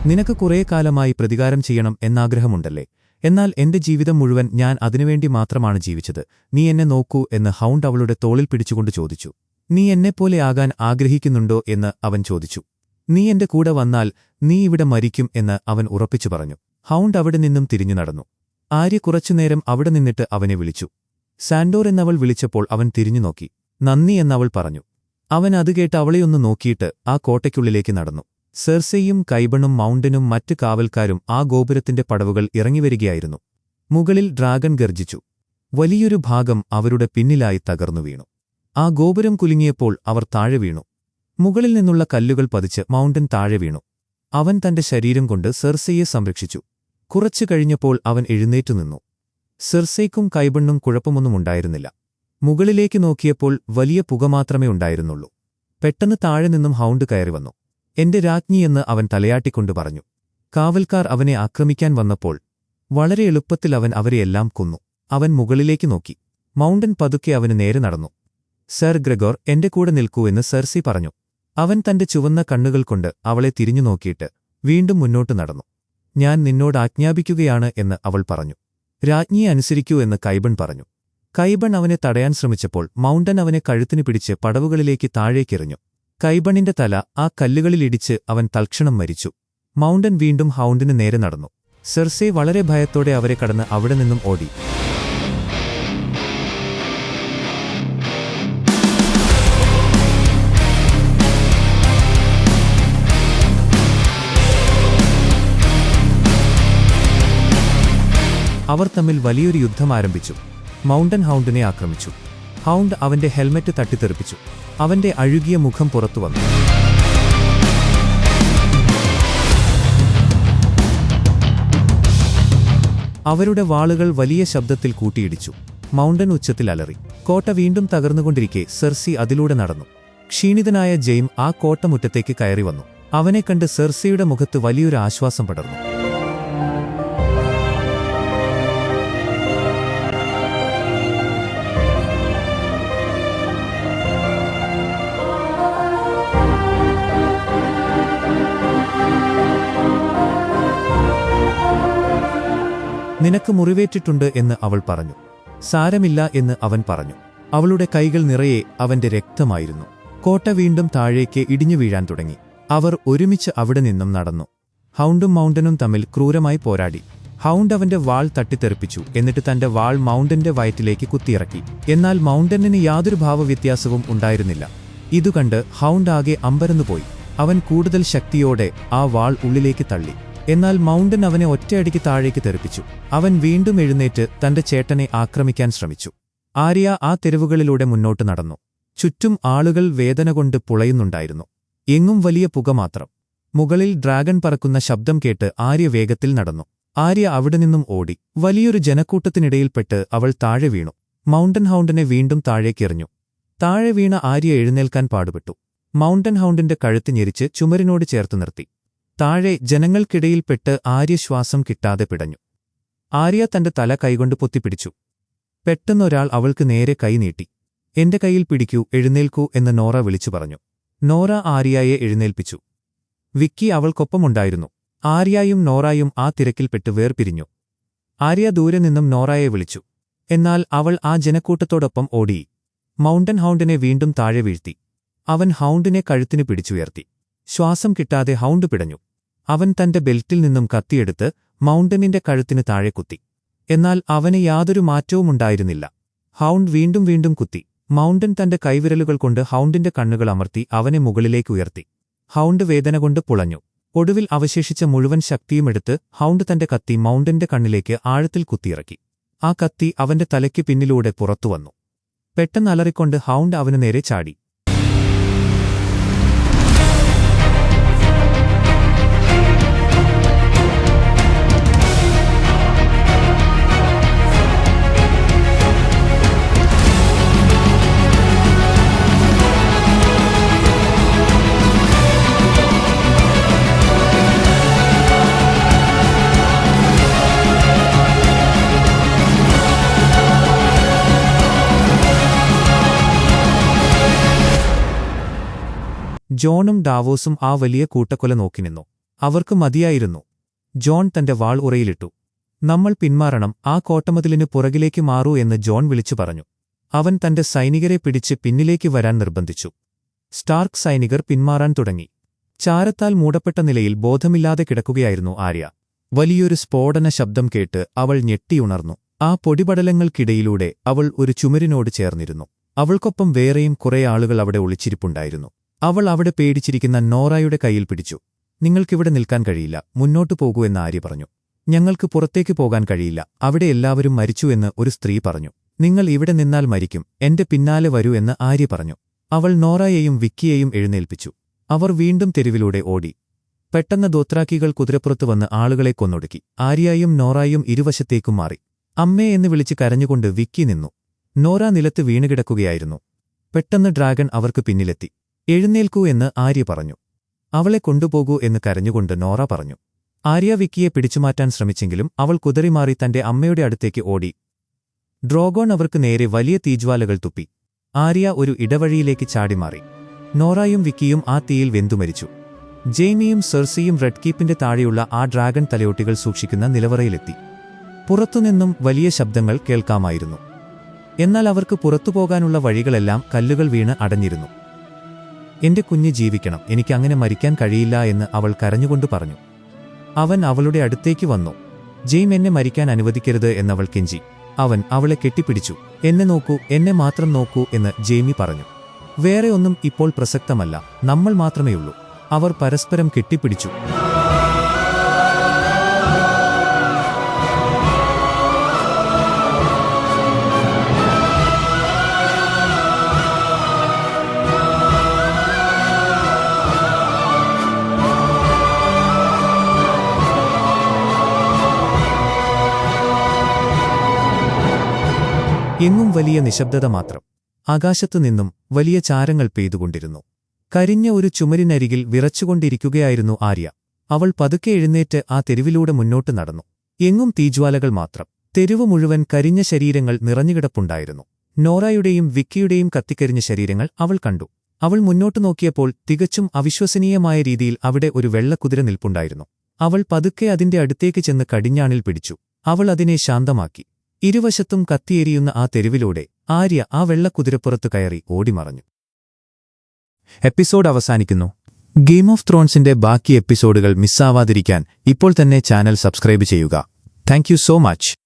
നിനക്ക് കുറേ കാലമായി പ്രതികാരം ചെയ്യണം എന്നാഗ്രഹമുണ്ടല്ലേ? എന്നാൽ എന്റെ ജീവിതം മുഴുവൻ ഞാൻ അതിനുവേണ്ടി മാത്രമാണ് ജീവിച്ചത്. നീ എന്നെ നോക്കൂ എന്ന് ഹൗണ്ട് അവളുടെ തോളിൽ പിടിച്ചുകൊണ്ട് ചോദിച്ചു. നീ എന്നെപ്പോലെ ആകാൻ ആഗ്രഹിക്കുന്നുണ്ടോ എന്ന് അവൻ ചോദിച്ചു. നീ എന്റെ കൂടെ വന്നാൽ നീ ഇവിടെ മരിക്കും എന്ന് അവൻ ഉറപ്പിച്ചു പറഞ്ഞു. ഹൗണ്ട് അവിടെ നിന്നും തിരിഞ്ഞു നടന്നു. ആര്യ കുറച്ചുനേരം അവിടെ നിന്നിട്ട് അവനെ വിളിച്ചു. സാൻഡോർ എന്നവൾ വിളിച്ചപ്പോൾ അവൻ തിരിഞ്ഞുനോക്കി. നന്ദി എന്നവൾ പറഞ്ഞു. അവൻ അത് കേട്ട് അവളെയൊന്ന് നോക്കിയിട്ട് ആ കോട്ടയ്ക്കുള്ളിലേക്ക് നടന്നു. സെർസെയും കൈബണും മൗണ്ടനും മറ്റ് കാവൽക്കാരും ആ ഗോപുരത്തിന്റെ പടവുകൾ ഇറങ്ങിവരികയായിരുന്നു. മുകളിൽ ഡ്രാഗൺ ഗർജിച്ചു. വലിയൊരു ഭാഗം അവരുടെ പിന്നിലായി തകർന്നു വീണു. ആ ഗോപുരം കുലുങ്ങിയപ്പോൾ അവർ താഴെ വീണു. മുകളിൽ നിന്നുള്ള കല്ലുകൾ പതിച്ച് മൗണ്ടൻ താഴെ വീണു. അവൻ തന്റെ ശരീരം കൊണ്ട് സെർസെയെ സംരക്ഷിച്ചു. കുറച്ചു കഴിഞ്ഞപ്പോൾ അവൻ എഴുന്നേറ്റുനിന്നു. സെർസെയ്ക്കും കൈബണ്ണും കുഴപ്പമൊന്നും ഉണ്ടായിരുന്നില്ല. മുകളിലേക്ക് നോക്കിയപ്പോൾ വലിയ പുക മാത്രമേ ഉണ്ടായിരുന്നുള്ളൂ. പെട്ടെന്ന് താഴെ നിന്നും ഹൗണ്ട് കയറി വന്നു. എന്റെ രാജ്ഞിയെന്ന് അവൻ തലയാട്ടിക്കൊണ്ടു പറഞ്ഞു. കാവൽക്കാർ അവനെ ആക്രമിക്കാൻ വന്നപ്പോൾ വളരെ എളുപ്പത്തിൽ അവൻ അവരെയെല്ലാം കൊന്നു. അവൻ മുകളിലേക്ക് നോക്കി. മൗണ്ടൻ പതുക്കെ അവന് നേരെ നടന്നു. സർ ഗ്രെഗോർ, എന്റെ കൂടെ നിൽക്കൂ എന്ന് സെർസി പറഞ്ഞു. അവൻ തന്റെ ചുവന്ന കണ്ണുകൾ കൊണ്ട് അവളെ തിരിഞ്ഞു നോക്കിയിട്ട് വീണ്ടും മുന്നോട്ട് നടന്നു. ഞാൻ നിന്നോട് ആജ്ഞാപിക്കുകയാണ് എന്ന് അവൾ പറഞ്ഞു. രാജ്ഞിയെ അനുസരിക്കൂ എന്ന് കൈബൺ പറഞ്ഞു. കൈബൺ അവനെ തടയാൻ ശ്രമിച്ചപ്പോൾ മൗണ്ടൻ അവനെ കഴുത്തിന് പിടിച്ച് പടവുകളിലേക്ക് താഴേക്കെറിഞ്ഞു. കൈബണിന്റെ തല ആ കല്ലുകളിലിടിച്ച് അവൻ തൽക്ഷണം മരിച്ചു. മൗണ്ടൻ വീണ്ടും ഹൗണ്ടിന് നേരെ നടന്നു. സെർസെ വളരെ ഭയത്തോടെ അവരെ കടന്ന് അവിടെ നിന്നും ഓടി. അവർ തമ്മിൽ വലിയൊരു യുദ്ധം ആരംഭിച്ചു. മൗണ്ടൻ ഹൗണ്ടിനെ ആക്രമിച്ചു. ഹൗണ്ട് അവന്റെ ഹെൽമെറ്റ് തട്ടിത്തെറിപ്പിച്ചു. അവന്റെ അഴുകിയ മുഖം പുറത്തുവന്നു. അവരുടെ വാളുകൾ വലിയ ശബ്ദത്തിൽ കൂട്ടിയിടിച്ചു. മൗണ്ടൻ ഉച്ചത്തിൽ അലറി. കോട്ട വീണ്ടും തകർന്നുകൊണ്ടിരിക്കെ സെർസി അതിലൂടെ നടന്നു. ക്ഷീണിതനായ ജെയിം ആ കോട്ടമുറ്റത്തേക്ക് കയറി വന്നു. അവനെ കണ്ട് സെർസിയുടെ മുഖത്ത് വലിയൊരു ആശ്വാസം പടർന്നു. നിനക്ക് മുറിവേറ്റിട്ടുണ്ട് എന്ന് അവൾ പറഞ്ഞു. സാരമില്ല എന്ന് അവൻ പറഞ്ഞു. അവളുടെ കൈകൾ നിറയെ അവന്റെ രക്തമായിരുന്നു. കോട്ട വീണ്ടും താഴേക്ക് ഇടിഞ്ഞു വീഴാൻ തുടങ്ങി. അവർ ഒരുമിച്ച് അവിടെ നിന്നും നടന്നു. ഹൗണ്ടും മൗണ്ടനും തമ്മിൽ ക്രൂരമായി പോരാടി. ഹൗണ്ട് അവന്റെ വാൾ തട്ടിത്തെറിപ്പിച്ചു. എന്നിട്ട് തന്റെ വാൾ മൗണ്ടന്റെ വയറ്റിലേക്ക് കുത്തിയിറക്കി. എന്നാൽ മൗണ്ടനിന് യാതൊരു ഭാവവ്യത്യാസവും ഉണ്ടായിരുന്നില്ല. ഇതുകണ്ട് ഹൗണ്ട് ആകെ അമ്പരന്നുപോയി. അവൻ കൂടുതൽ ശക്തിയോടെ ആ വാൾ ഉള്ളിലേക്ക് തള്ളി. എന്നാൽ മൗണ്ടൻ അവനെ ഒറ്റയടിക്ക് താഴേക്ക് തെറിപ്പിച്ചു. അവൻ വീണ്ടും എഴുന്നേറ്റ് തന്റെ ചേട്ടനെ ആക്രമിക്കാൻ ശ്രമിച്ചു. ആര്യ ആ തെരുവുകളിലൂടെ മുന്നോട്ട് നടന്നു. ചുറ്റും ആളുകൾ വേദന കൊണ്ട് പുളയുന്നുണ്ടായിരുന്നു. എങ്ങും വലിയ പുക മാത്രം. മുകളിൽ ഡ്രാഗൺ പറക്കുന്ന ശബ്ദം കേട്ട് ആര്യ വേഗത്തിൽ നടന്നു. ആര്യ അവിടെ നിന്നും ഓടി. വലിയൊരു ജനക്കൂട്ടത്തിനിടയിൽപ്പെട്ട് അവൾ താഴെ വീണു. മൗണ്ടൻ ഹൗണ്ടിനെ വീണ്ടും താഴേക്കെറിഞ്ഞു. താഴെ വീണ ആര്യ എഴുന്നേൽക്കാൻ പാടുപെട്ടു. മൗണ്ടൻ ഹൗണ്ടിന്റെ കഴുത്ത് ഞെരിച്ച് ചുമരിനോട് ചേർത്ത് നിർത്തി. താഴെ ജനങ്ങൾക്കിടയിൽപ്പെട്ട് ആര്യ ശ്വാസം കിട്ടാതെ പിടഞ്ഞു. ആര്യ തന്റെ തല കൈകൊണ്ട് പൊത്തിപ്പിടിച്ചു. പെട്ടെന്നൊരാൾ അവൾക്ക് നേരെ കൈ നീട്ടി. എന്റെ കൈയിൽ പിടിക്കൂ, എഴുന്നേൽക്കൂ എന്ന് നോറ വിളിച്ചു പറഞ്ഞു. നോറ ആര്യയെ എഴുന്നേൽപ്പിച്ചു. വിക്കി അവൾക്കൊപ്പമുണ്ടായിരുന്നു. ആര്യയും നോറായും ആ തിരക്കിൽപ്പെട്ട് വേർപിരിഞ്ഞു. ആര്യ ദൂരെ നിന്നും നോറായെ വിളിച്ചു. എന്നാൽ അവൾ ആ ജനക്കൂട്ടത്തോടൊപ്പം ഓടി. മൗണ്ടൻ ഹൗണ്ടിനെ വീണ്ടും താഴെ വീഴ്ത്തി. അവൻ ഹൗണ്ടിനെ കഴുത്തിന് പിടിച്ചുയർത്തി. ശ്വാസം കിട്ടാതെ ഹൗണ്ട് പിടഞ്ഞു. അവൻ തന്റെ ബെൽറ്റിൽ നിന്നും കത്തിയെടുത്ത് മൗണ്ടനിന്റെ കഴുത്തിന് താഴെ കുത്തി. എന്നാൽ അവന് യാതൊരു മാറ്റവുമുണ്ടായിരുന്നില്ല. ഹൗണ്ട് വീണ്ടും വീണ്ടും കുത്തി. മൗണ്ടൻ തന്റെ കൈവിരലുകൾ കൊണ്ട് ഹൗണ്ടിന്റെ കണ്ണുകൾ അമർത്തി അവനെ മുകളിലേക്ക് ഉയർത്തി. ഹൗണ്ട് വേദന കൊണ്ട് പുളഞ്ഞു. ഒടുവിൽ അവശേഷിച്ച മുഴുവൻ ശക്തിയുമെടുത്ത് ഹൗണ്ട് തന്റെ കത്തി മൗണ്ടന്റെ കണ്ണിലേക്ക് ആഴത്തിൽ കുത്തിയിറക്കി. ആ കത്തി അവന്റെ തലയ്ക്ക് പിന്നിലൂടെ പുറത്തുവന്നു. പെട്ടെന്ന് അലറിക്കൊണ്ട് ഹൗണ്ട് അവനു നേരെ ചാടി. ജോണും ഡാവോസും ആ വലിയ കൂട്ടക്കൊല നോക്കി നിന്നു. അവർക്ക് മതിയായിരുന്നു. ജോൺ തന്റെ വാൾ ഉറയിലിട്ടു. നമ്മൾ പിന്മാറണം, ആ കോട്ടമതിലിന് പുറകിലേക്ക് മാറൂ എന്ന് ജോൺ വിളിച്ചു പറഞ്ഞു. അവൻ തന്റെ സൈനികരെ പിടിച്ച് പിന്നിലേക്ക് വരാൻ നിർബന്ധിച്ചു. സ്റ്റാർക്ക് സൈനികർ പിന്മാറാൻ തുടങ്ങി. ചാരത്താൽ മൂടപ്പെട്ട നിലയിൽ ബോധമില്ലാതെ കിടക്കുകയായിരുന്നു ആര്യ. വലിയൊരു സ്ഫോടന ശബ്ദം കേട്ട് അവൾ ഞെട്ടിയുണർന്നു. ആ പൊടിപടലങ്ങൾക്കിടയിലൂടെ അവൾ ഒരു ചുമരിനോട് ചേർന്നിരുന്നു. അവൾക്കൊപ്പം വേറെയും കുറെ ആളുകൾ അവിടെ ഒളിച്ചിരിപ്പുണ്ടായിരുന്നു. അവൾ അവിടെ പേടിച്ചിരിക്കുന്ന നോറായുടെ കയ്യിൽ പിടിച്ചു. നിങ്ങൾക്കിവിടെ നിൽക്കാൻ കഴിയില്ല, മുന്നോട്ടു പോകൂ എന്ന് ആര്യ പറഞ്ഞു. ഞങ്ങൾക്ക് പുറത്തേക്ക് പോകാൻ കഴിയില്ല, അവിടെ എല്ലാവരും മരിച്ചു എന്ന് ഒരു സ്ത്രീ പറഞ്ഞു. നിങ്ങൾ ഇവിടെ നിന്നാൽ മരിക്കും, എന്റെ പിന്നാലെ വരൂ എന്ന് ആര്യ പറഞ്ഞു. അവൾ നോറയെയും വിക്കിയെയും എഴുന്നേൽപ്പിച്ചു. അവർ വീണ്ടും തെരുവിലൂടെ ഓടി. പെട്ടെന്ന് ദോത്രാക്കികൾ കുതിരപ്പുറത്ത് വന്ന് ആളുകളെ കൊന്നൊടുക്കി. ആര്യയും നോറായും ഇരുവശത്തേക്കും മാറി. അമ്മേ എന്ന് വിളിച്ച് കരഞ്ഞുകൊണ്ട് വിക്കി നിന്നു. നോറ നിലത്ത് വീണുകിടക്കുകയായിരുന്നു. പെട്ടെന്ന് ഡ്രാഗൺ അവർക്ക് പിന്നിലെത്തി. എഴുന്നേൽക്കൂ എന്ന് ആര്യ പറഞ്ഞു. അവളെ കൊണ്ടുപോകൂ എന്ന് കരഞ്ഞുകൊണ്ട് നോറ പറഞ്ഞു. ആര്യ വിക്കിയെ പിടിച്ചുമാറ്റാൻ ശ്രമിച്ചെങ്കിലും അവൾ കുതറിമാറി തന്റെ അമ്മയുടെ അടുത്തേക്ക് ഓടി. ഡ്രോഗോൺ അവർക്ക് നേരെ വലിയ തീജ്വാലകൾ തുപ്പി. ആര്യ ഒരു ഇടവഴിയിലേക്ക് ചാടിമാറി. നോറായും വിക്കിയും ആ തീയിൽ വെന്തുമരിച്ചു. ജെയ്മിയും സെർസിയും റെഡ് കീപ്പിന്റെ താഴെയുള്ള ആ ഡ്രാഗൺ തലയോട്ടികൾ സൂക്ഷിക്കുന്ന നിലവറയിലെത്തി. പുറത്തുനിന്നും വലിയ ശബ്ദങ്ങൾ കേൾക്കാമായിരുന്നു. എന്നാൽ അവർക്ക് പുറത്തുപോകാനുള്ള വഴികളെല്ലാം കല്ലുകൾ വീണ് അടഞ്ഞിരുന്നു. എന്റെ കുഞ്ഞ് ജീവിക്കണം, എനിക്കങ്ങനെ മരിക്കാൻ കഴിയില്ല എന്ന് അവൾ കരഞ്ഞുകൊണ്ട് പറഞ്ഞു. അവൻ അവളുടെ അടുത്തേക്ക് വന്നു. ജെയിം എന്നെ മരിക്കാൻ അനുവദിക്കരുത് എന്നവൾ കെഞ്ചി. അവൻ അവളെ കെട്ടിപ്പിടിച്ചു. എന്നെ നോക്കൂ, എന്നെ മാത്രം നോക്കൂ എന്ന് ജെയ്മി പറഞ്ഞു. വേറെ ഒന്നും ഇപ്പോൾ പ്രസക്തമല്ല, നമ്മൾ മാത്രമേയുള്ളൂ. അവർ പരസ്പരം കെട്ടിപ്പിടിച്ചു. എങ്ങും വലിയ നിശബ്ദത മാത്രം. ആകാശത്തുനിന്നും വലിയ ചാരങ്ങൾ പെയ്തുകൊണ്ടിരുന്നു. കരിഞ്ഞ ഒരു ചുമരിനരികിൽ വിറച്ചുകൊണ്ടിരിക്കുകയായിരുന്നു ആര്യ. അവൾ പതുക്കെ എഴുന്നേറ്റ് ആ തെരുവിലൂടെ മുന്നോട്ട് നടന്നു. എങ്ങും തീജ്വാലകൾ മാത്രം. തെരുവ് മുഴുവൻ കരിഞ്ഞ ശരീരങ്ങൾ നിറഞ്ഞുകിടപ്പുണ്ടായിരുന്നു. നോറയുടെയും വിക്കിയുടെയും കത്തിക്കരിഞ്ഞ ശരീരങ്ങൾ അവൾ കണ്ടു. അവൾ മുന്നോട്ടു നോക്കിയപ്പോൾ തികച്ചും അവിശ്വസനീയമായ രീതിയിൽ അവിടെ ഒരു വെള്ളക്കുതിര നിൽപ്പുണ്ടായിരുന്നു. അവൾ പതുക്കെ അതിന്റെ അടുത്തേക്ക് ചെന്ന് കടിഞ്ഞാണിൽ പിടിച്ചു. അവൾ അതിനെ ശാന്തമാക്കി. ഇരുവശത്തും കത്തിയെരിയുന്ന ആ തെരുവിലൂടെ ആര്യ ആ വെള്ളക്കുതിരപ്പുറത്തു കയറി ഓടിമറഞ്ഞു. എപ്പിസോഡ് അവസാനിക്കുന്നു. ഗെയിം ഓഫ് ത്രോൺസിന്റെ ബാക്കി എപ്പിസോഡുകൾ മിസ്സാവാതിരിക്കാൻ ഇപ്പോൾ തന്നെ ചാനൽ സബ്സ്ക്രൈബ് ചെയ്യുക. Thank you so much.